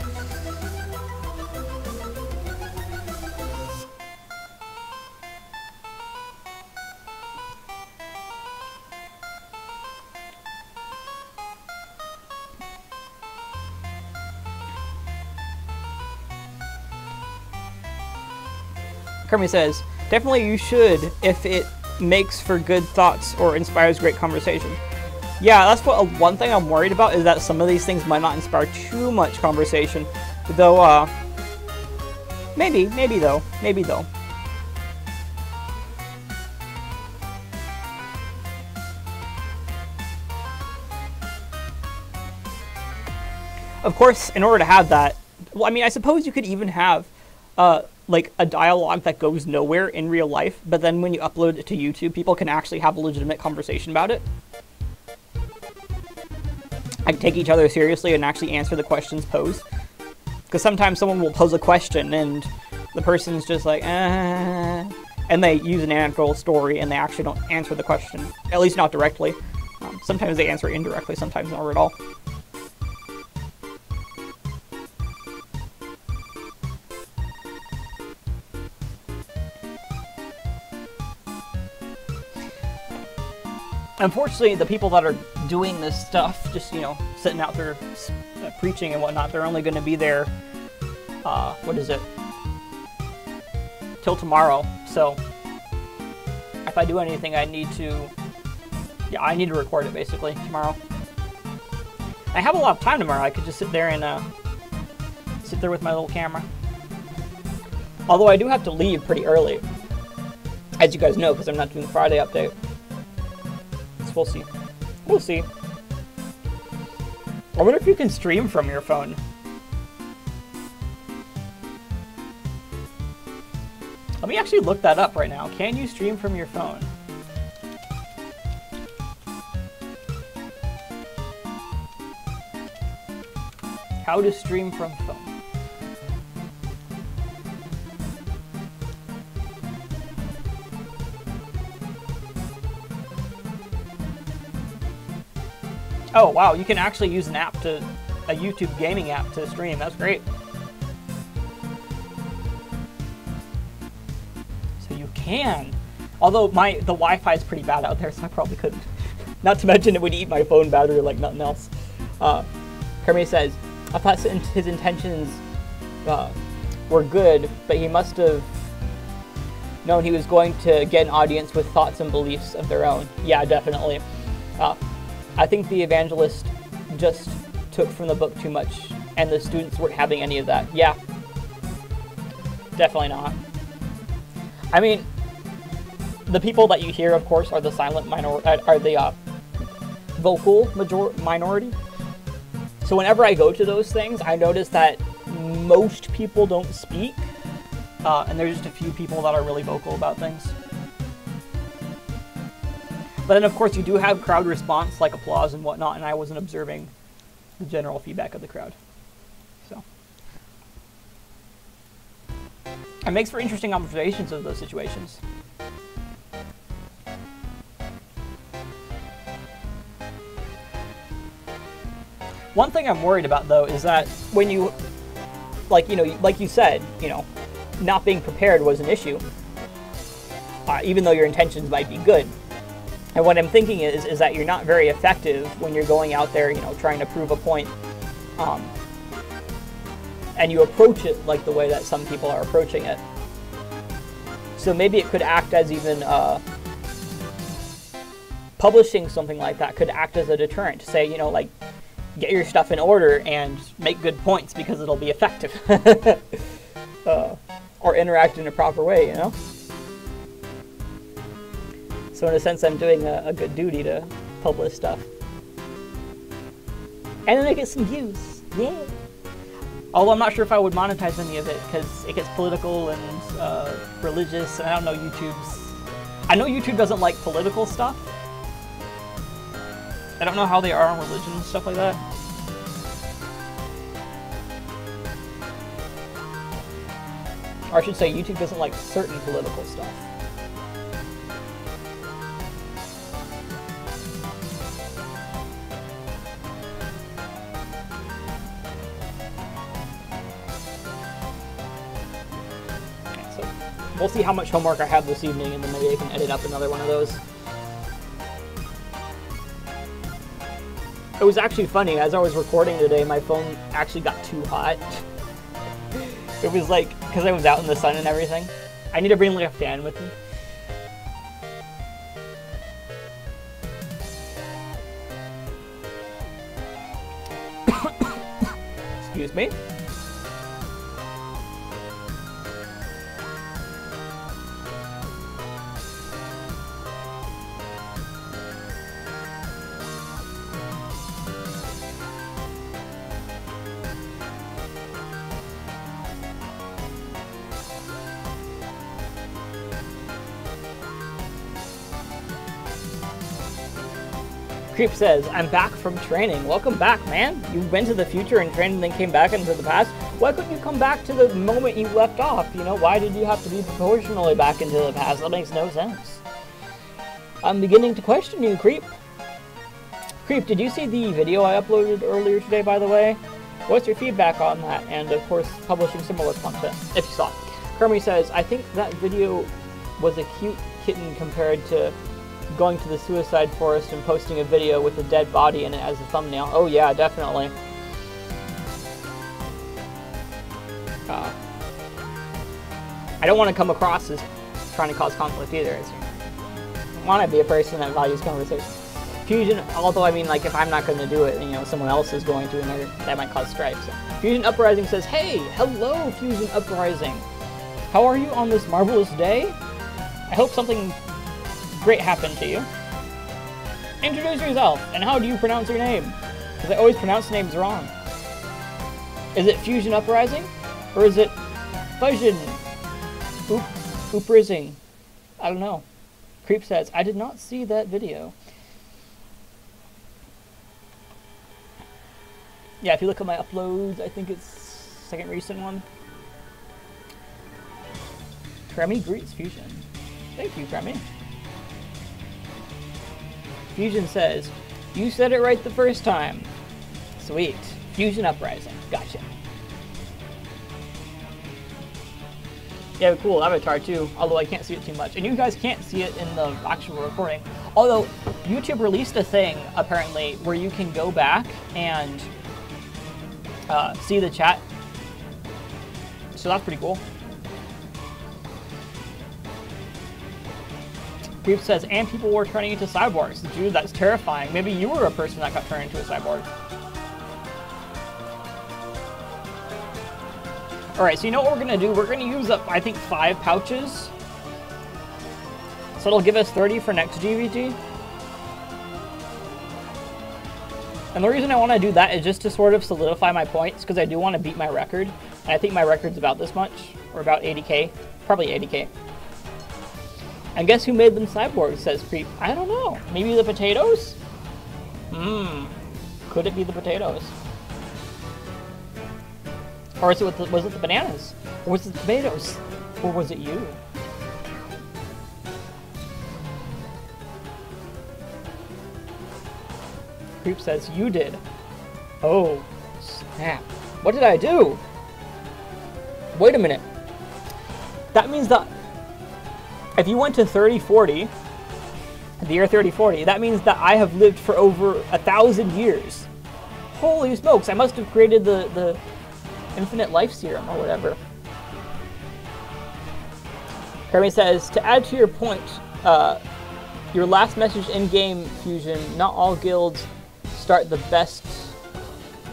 Kermie says, definitely you should if it makes for good thoughts or inspires great conversation. Yeah, that's what one thing I'm worried about, is that some of these things might not inspire too much conversation. Though, maybe though. Of course, in order to have that, well, I mean, I suppose you could even have, like a dialogue that goes nowhere in real life, but then when you upload it to YouTube, people can actually have a legitimate conversation about it. Like take each other seriously and actually answer the questions posed. Because sometimes someone will pose a question and the person's just like, and they use an anecdotal story and they actually don't answer the question, at least not directly. Sometimes they answer indirectly, sometimes not at all. Unfortunately, the people that are doing this stuff, just, you know, sitting out there preaching and whatnot, they're only going to be there, what is it, till tomorrow. So, if I do anything, I need to record it, basically, tomorrow. I have a lot of time tomorrow. I could just sit there and, sit there with my little camera. Although I do have to leave pretty early, as you guys know, because I'm not doing the Friday update. So we'll see. We'll see. I wonder if you can stream from your phone. Let me actually look that up right now. Can you stream from your phone? How to stream from phone. Oh wow, you can actually use an app a YouTube gaming app to stream. That's great. So you can. Although the Wi-Fi is pretty bad out there, so I probably couldn't. Not to mention it would eat my phone battery like nothing else. Kermit says, I thought his intentions were good, but he must have known he was going to get an audience with thoughts and beliefs of their own. Yeah, definitely. I think the evangelist just took from the book too much, and the students weren't having any of that. Yeah, definitely not. I mean, the people that you hear, of course, are the silent minority, are the vocal minority. So whenever I go to those things, I notice that most people don't speak, and there's just a few people that are really vocal about things. But then, of course, you do have crowd response, like applause and whatnot, and I wasn't observing the general feedback of the crowd. So it makes for interesting observations of those situations. One thing I'm worried about, though, is that when you, like you said, not being prepared was an issue, even though your intentions might be good. And what I'm thinking is that you're not very effective when you're going out there, trying to prove a point, and you approach it like the way that some people are approaching it. So maybe it could act as even publishing something like that could act as a deterrent to say, like, get your stuff in order and make good points because it'll be effective. Or interact in a proper way, So in a sense, I'm doing a good duty to publish stuff. And then I get some views. Yeah. Although I'm not sure if I would monetize any of it because it gets political and religious, and I don't know I know YouTube doesn't like political stuff. I don't know how they are on religion and stuff like that. Or I should say, YouTube doesn't like certain political stuff. So we'll see how much homework I have this evening, and then maybe I can edit up another one of those. It was actually funny, as I was recording today, my phone actually got too hot. It was like, because I was out in the sun and everything. I need to bring like a fan with me. Excuse me. Creep says, I'm back from training. Welcome back, man. You went to the future and trained and then came back into the past. Why couldn't you come back to the moment you left off? Why did you have to be proportionally back into the past? That makes no sense. I'm beginning to question you, Creep. Creep, did you see the video I uploaded earlier today, by the way? What's your feedback on that? And, of course, publishing similar content, if you saw it. Kermit says, I think that video was a cute kitten compared to going to the suicide forest and posting a video with a dead body in it as a thumbnail. Oh yeah, definitely. I don't want to come across as trying to cause conflict either. I want to be a person that values conversation. Fusion, although I mean, like, if I'm not going to do it, someone else is going to, and that might cause strife. So. Fusion Uprising says, hey, hello, Fusion Uprising. How are you on this marvelous day? I hope something great happened to you. Introduce yourself, and how do you pronounce your name? Because I always pronounce names wrong. Is it Fusion Uprising? Or is it Fusion? Oop. Uprising. I don't know. Creep says, I did not see that video. Yeah, if you look at my uploads, I think it's second recent one. Kremi greets Fusion. Thank you, Kremi. Fusion says, you said it right the first time. Sweet. Fusion Uprising. Gotcha. You have a cool avatar too, although I can't see it too much. And you guys can't see it in the actual recording. Although, YouTube released a thing, apparently, where you can go back and see the chat. So that's pretty cool. Creep says, and people were turning into cyborgs. Dude, that's terrifying. Maybe you were a person that got turned into a cyborg. Alright, so you know what we're going to do? We're going to use up, I think, 5 pouches. So it'll give us 30 for next GvG. And the reason I want to do that is just to sort of solidify my points, because I do want to beat my record. And I think my record's about this much, or about 80k. Probably 80k. And guess who made them cyborgs, says Creep. I don't know. Maybe the potatoes? Could it be the potatoes? Or was it the bananas? Or was it the tomatoes? Or was it you? Creep says, you did. Oh, snap. What did I do? Wait a minute. That means that if you went to 3040, the year 3040, that means that I have lived for over 1,000 years. Holy smokes, I must have created the infinite life serum or whatever. Kermit says, to add to your point, your last message in-game, Fusion, not all guilds start the best.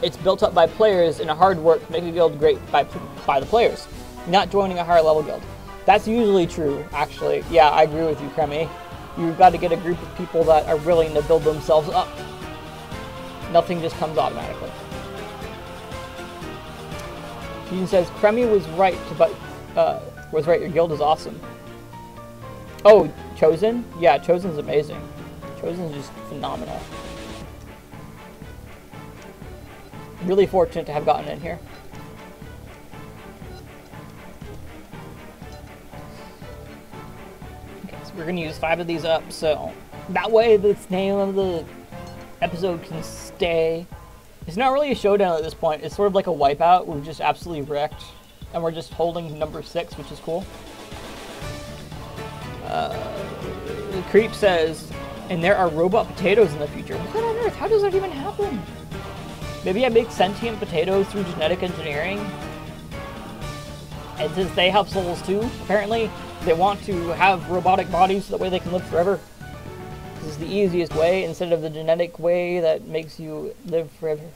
It's built up by players and a hard work to make a guild great by the players, not joining a higher level guild. That's usually true, actually. Yeah, I agree with you, Kremi. You've got to get a group of people that are willing to build themselves up. Nothing just comes automatically. Fusion says, Kremi was right, your guild is awesome. Oh, Chosen? Yeah, Chosen's amazing. Chosen's just phenomenal. Really fortunate to have gotten in here. Okay, so we're going to use 5 of these up, so that way the name of the episode can stay. It's not really a showdown at this point. It's sort of like a wipeout. We've just absolutely wrecked. And we're just holding number 6, which is cool. The Creep says, and there are robot potatoes in the future. What on earth? How does that even happen? Maybe I make sentient potatoes through genetic engineering? And since they have souls too, apparently they want to have robotic bodies so that way they can live forever. This is the easiest way instead of the genetic way that makes you live forever.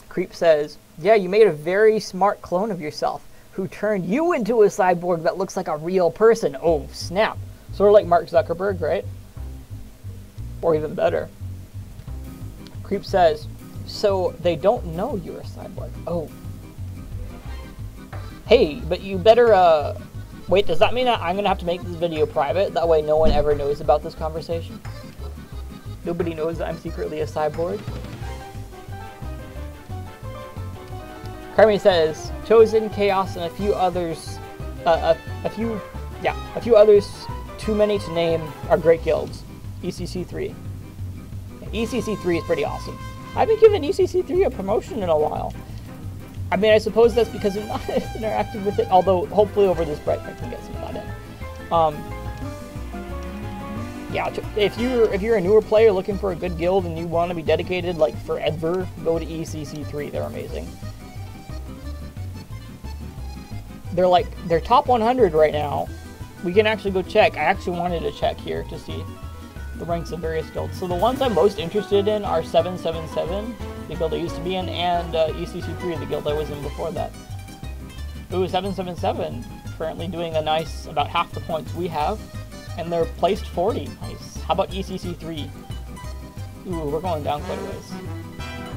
Creep says, yeah, you made a very smart clone of yourself who turned you into a cyborg that looks like a real person. Oh, snap. Sort of like Mark Zuckerberg, right? Or even better. Creep says, so they don't know you're a cyborg. Oh. Hey, but you better, wait, does that mean that I'm going to have to make this video private? That way no one ever knows about this conversation? Nobody knows that I'm secretly a cyborg? Carmi says, Chosen, Chaos, and a few others, a few others, too many to name, are great guilds. ECC3. ECC3 is pretty awesome. I haven't given ECC3 a promotion in a while. I mean, I suppose that's because I'm not interacting with it, although hopefully over this break I can get some of that in. Yeah, if you're a newer player looking for a good guild and you want to be dedicated like forever, go to ECC3. They're amazing. They're top 100 right now. We can actually go check. I actually wanted to check here to see the ranks of various guilds. So the ones I'm most interested in are 777, the guild I used to be in, and ECC3, the guild I was in before that. Ooh, 777, currently doing a nice, about half the points we have, and they're placed 40. Nice. How about ECC3? Ooh, we're going down quite a ways.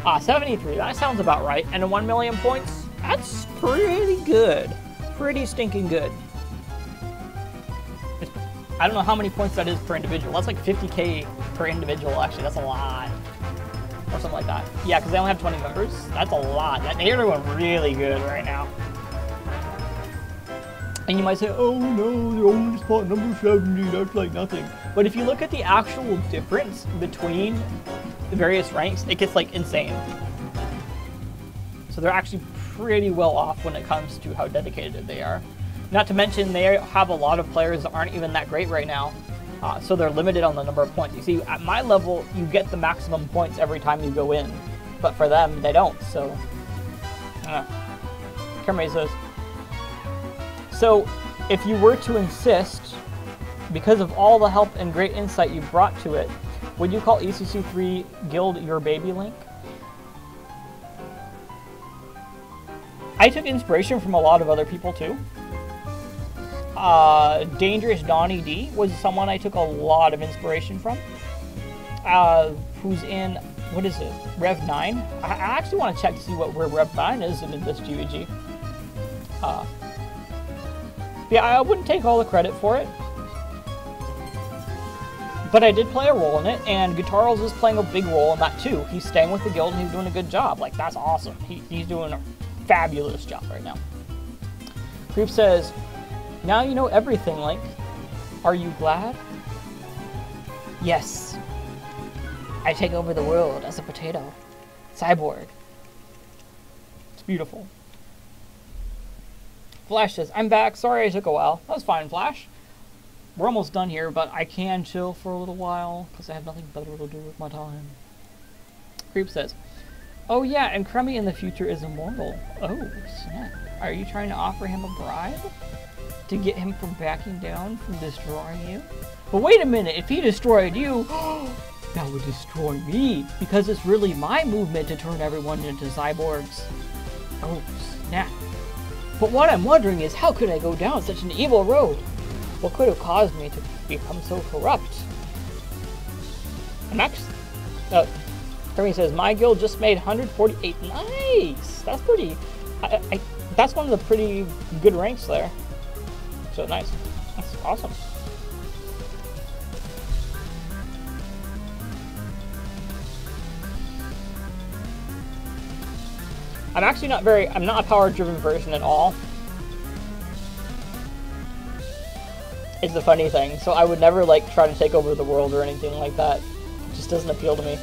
Ah, 73, that sounds about right. And 1 million points? That's pretty good. pretty stinking good. I don't know how many points that is per individual. That's like 50k per individual, actually. That's a lot. Or something like that. Yeah, because they only have 20 members. That's a lot. They're doing really good right now. And you might say, oh no, they're only spot number 70. That's like nothing. But if you look at the actual difference between the various ranks, it gets like insane. So they're actually pretty well off when it comes to how dedicated they are. Not to mention they have a lot of players that aren't even that great right now. So they're limited on the number of points. You see, at my level, you get the maximum points every time you go in. But for them, they don't, so... I don't know. Kermay says... So, if you were to insist, because of all the help and great insight you brought to it, would you call ECC3 Guild your baby, Link? I took inspiration from a lot of other people, too. Dangerous Donnie D was someone I took a lot of inspiration from. Who's in, what is it, Rev 9? I actually want to check to see where Rev 9 is in this GvG. Yeah, I wouldn't take all the credit for it. But I did play a role in it, and Guitarles is playing a big role in that too. He's staying with the guild and he's doing a good job. Like, that's awesome. He's doing a fabulous job right now. Creep says, now you know everything, Link. Are you glad? Yes. I take over the world as a potato. Cyborg. It's beautiful. Flash says, I'm back. Sorry I took a while. That was fine, Flash. We're almost done here, but I can chill for a little while because I have nothing better to do with my time. Creep says, oh yeah, and Crummy in the future is immortal. Oh, snap. Are you trying to offer him a bribe? To get him from backing down from destroying you? But wait a minute, if he destroyed you, that would destroy me, because it's really my movement to turn everyone into cyborgs. Oh, snap. But what I'm wondering is, how could I go down such an evil road? What could have caused me to become so corrupt? Max, Kermit says, my guild just made 148. Nice! That's pretty, that's one of the pretty good ranks there. So nice. That's awesome. I'm actually I'm not a power-driven version at all. It's the funny thing. So I would never, like, try to take over the world or anything like that. It just doesn't appeal to me.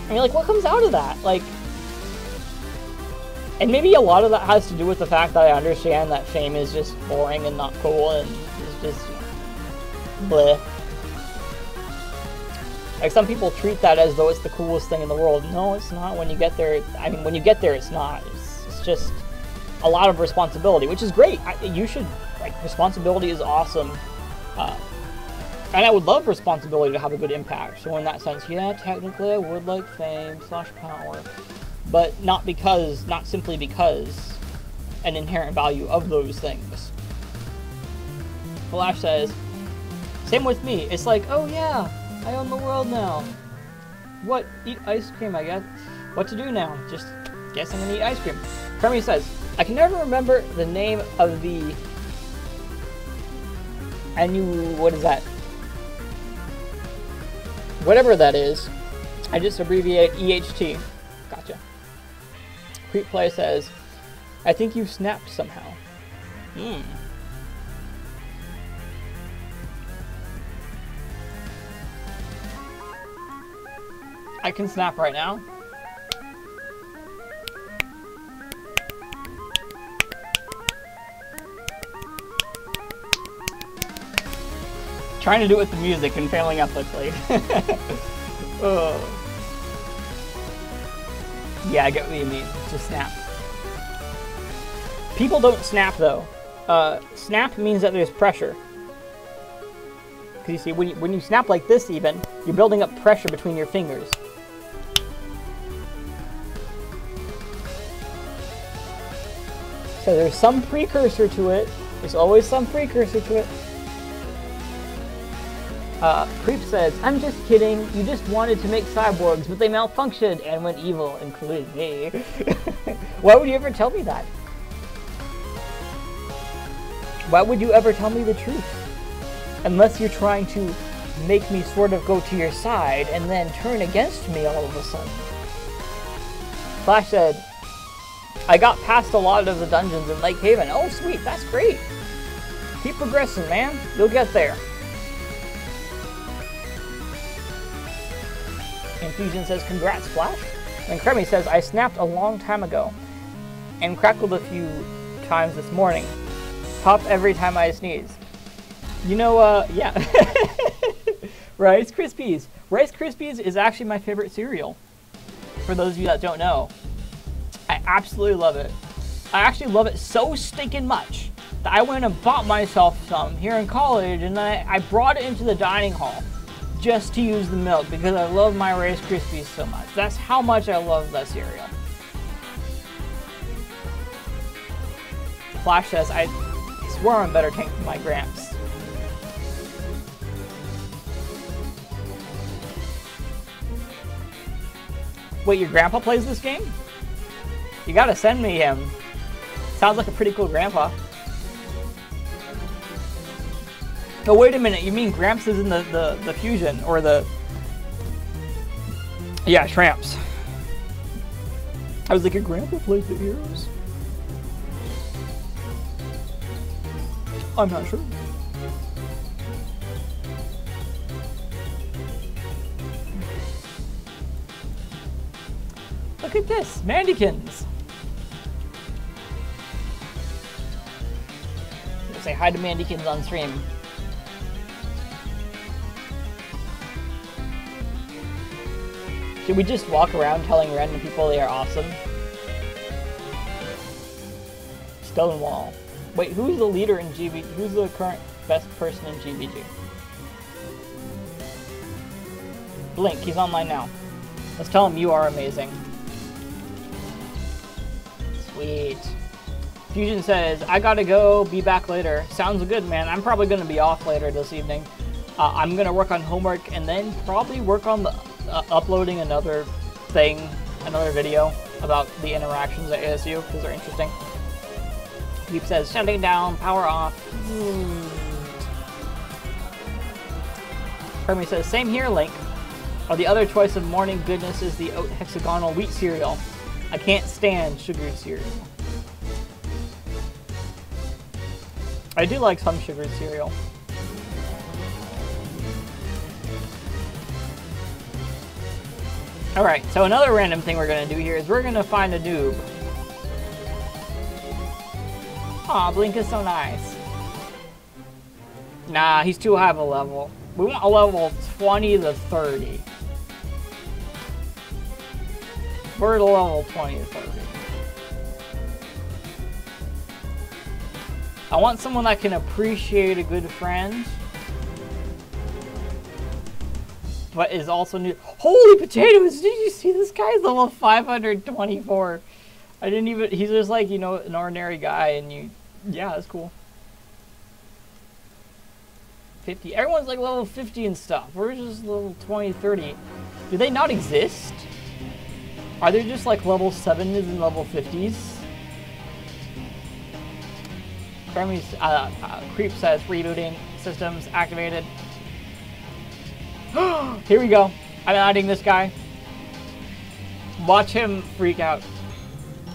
I mean, like, what comes out of that? Like... And maybe a lot of that has to do with the fact that I understand that fame is just boring and not cool and it's just bleh. Like, some people treat that as though it's the coolest thing in the world. No, it's not. When you get there, I mean, when you get there, it's not. It's just a lot of responsibility, which is great. You should, like, responsibility is awesome. And I would love responsibility to have a good impact. So in that sense, yeah, technically I would like fame / power. But not simply because an inherent value of those things. Flash says, same with me. It's like, oh yeah, I own the world now. What? Eat ice cream, I guess. What to do now? Just guess I'm gonna eat ice cream. Kermit says, I can never remember the name of the what is that? Whatever that is, I just abbreviate EHT. Gotcha. Creep Play says, I think you snapped somehow. I can snap right now. Trying to do it with the music and failing epically. Oh. Yeah, I get what you mean. It's just snap. People don't snap though. Snap means that there's pressure. Because you see, when you snap like this even, you're building up pressure between your fingers. So there's some precursor to it. There's always some precursor to it. Creep says, I'm just kidding. You just wanted to make cyborgs, but they malfunctioned and went evil, including me. Why would you ever tell me that? Why would you ever tell me the truth? Unless you're trying to make me sort of go to your side and then turn against me all of a sudden. Flash said, I got past a lot of the dungeons in Lake Haven. Oh, sweet. That's great. Keep progressing, man. You'll get there. Infusion says, congrats, Flash. And Kremmy says, I snapped a long time ago and crackled a few times this morning. Pop every time I sneeze. You know, yeah. Rice Krispies. Rice Krispies is actually my favorite cereal. For those of you that don't know. I absolutely love it. I actually love it so stinking much that I went and bought myself some here in college, and then I brought it into the dining hall just to use the milk because I love my Rice Krispies so much. That's how much I love that cereal. Flash says, I swear I'm better tank than my Gramps. Wait, your grandpa plays this game? You gotta send me him. Sounds like a pretty cool grandpa. Oh, wait a minute. You mean Gramps is in the fusion, or the... Yeah, Shramps. I was like, your grandpa plays the heroes? I'm not sure. Look at this, Mandykins. Say hi to Mandykins on stream. Should we just walk around telling random people they are awesome? Stonewall. Wait, who's the leader in GvG? Who's the current best person in GvG? Blink, he's online now. Let's tell him you are amazing. Sweet. Fusion says, I gotta go, be back later. Sounds good, man. I'm probably gonna be off later this evening. I'm gonna work on homework and then probably work on the uploading another video about the interactions at ASU because they're interesting. Deep says, shutting down, power off. Hermie says, same here, Link. Or the other choice of morning goodness is the oat hexagonal wheat cereal. I can't stand sugared cereal. I do like some sugared cereal. Alright, so another random thing we're gonna do here is we're gonna find a noob. Aw, Blink is so nice. Nah, he's too high of a level. We want a level 20 to 30. We're at a level 20 to 30. I want someone that can appreciate a good friend, but is also new. Holy potatoes! Did you see this guy's level 524? I didn't even. He's just like, you know, an ordinary guy, and you. Yeah, that's cool. 50. Everyone's like level 50 and stuff. We're just level 20, 30. Do they not exist? Are there just like level 7s and level 50s? Creep says rebooting systems activated. Here we go. I'm adding this guy. Watch him freak out.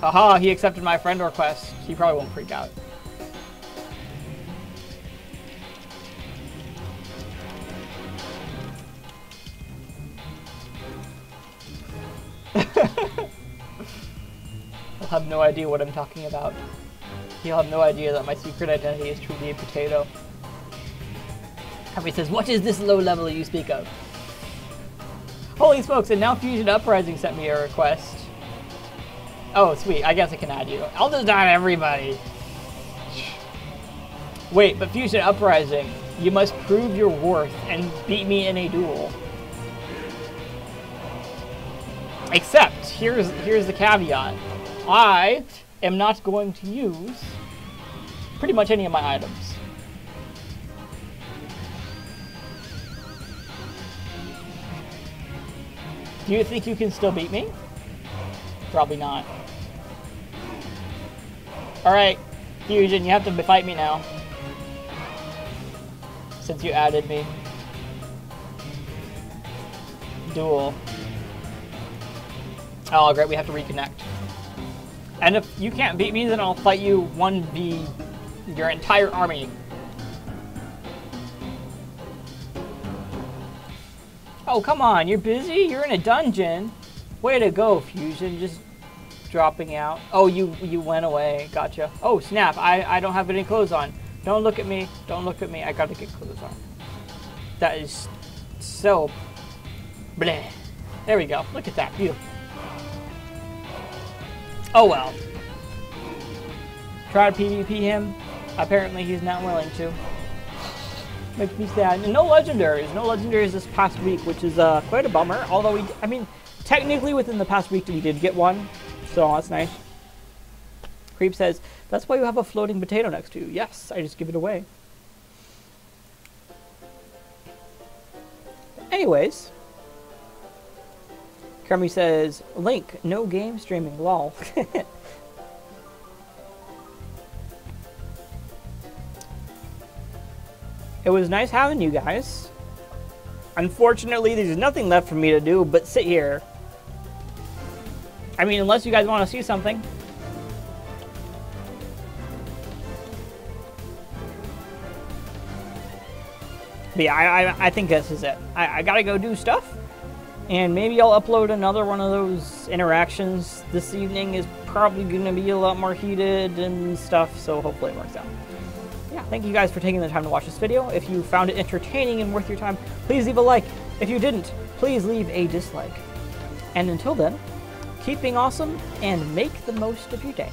Haha, he accepted my friend request. He probably won't freak out. He'll have no idea what I'm talking about. He'll have no idea that my secret identity is truly a potato. Happy says, what is this low level you speak of? Holy smokes, and now Fusion Uprising sent me a request. Oh, sweet, I guess I can add you. I'll just add everybody. Wait, but Fusion Uprising, you must prove your worth and beat me in a duel. Except, here's the caveat. I am not going to use pretty much any of my items. Do you think you can still beat me? Probably not. Alright, Fusion, you have to fight me now. Since you added me. Duel. Oh, great, we have to reconnect. And if you can't beat me, then I'll fight you 1v your entire army. Oh, come on, you're busy? You're in a dungeon. Way to go, Fusion, just dropping out. Oh, you went away, gotcha. Oh, snap, I don't have any clothes on. Don't look at me, don't look at me, I gotta get clothes on. That is so bleh. There we go, look at that, beautiful. Oh well. Try to PvP him. Apparently he's not willing to. Makes me sad. And no legendaries. No legendaries this past week, which is quite a bummer. Although I mean, technically within the past week we did get one, so that's nice. Creep says, that's why you have a floating potato next to you. Yes, I just give it away. Anyways. Kermie says, Link, no game streaming, lol. It was nice having you guys. Unfortunately, there's nothing left for me to do but sit here. I mean, unless you guys want to see something. But yeah, I think this is it. I gotta go do stuff. And maybe I'll upload another one of those interactions. This evening is probably going to be a lot more heated and stuff, so hopefully it works out. Yeah, thank you guys for taking the time to watch this video. If you found it entertaining and worth your time, please leave a like. If you didn't, please leave a dislike. And until then, keep being awesome and make the most of your day.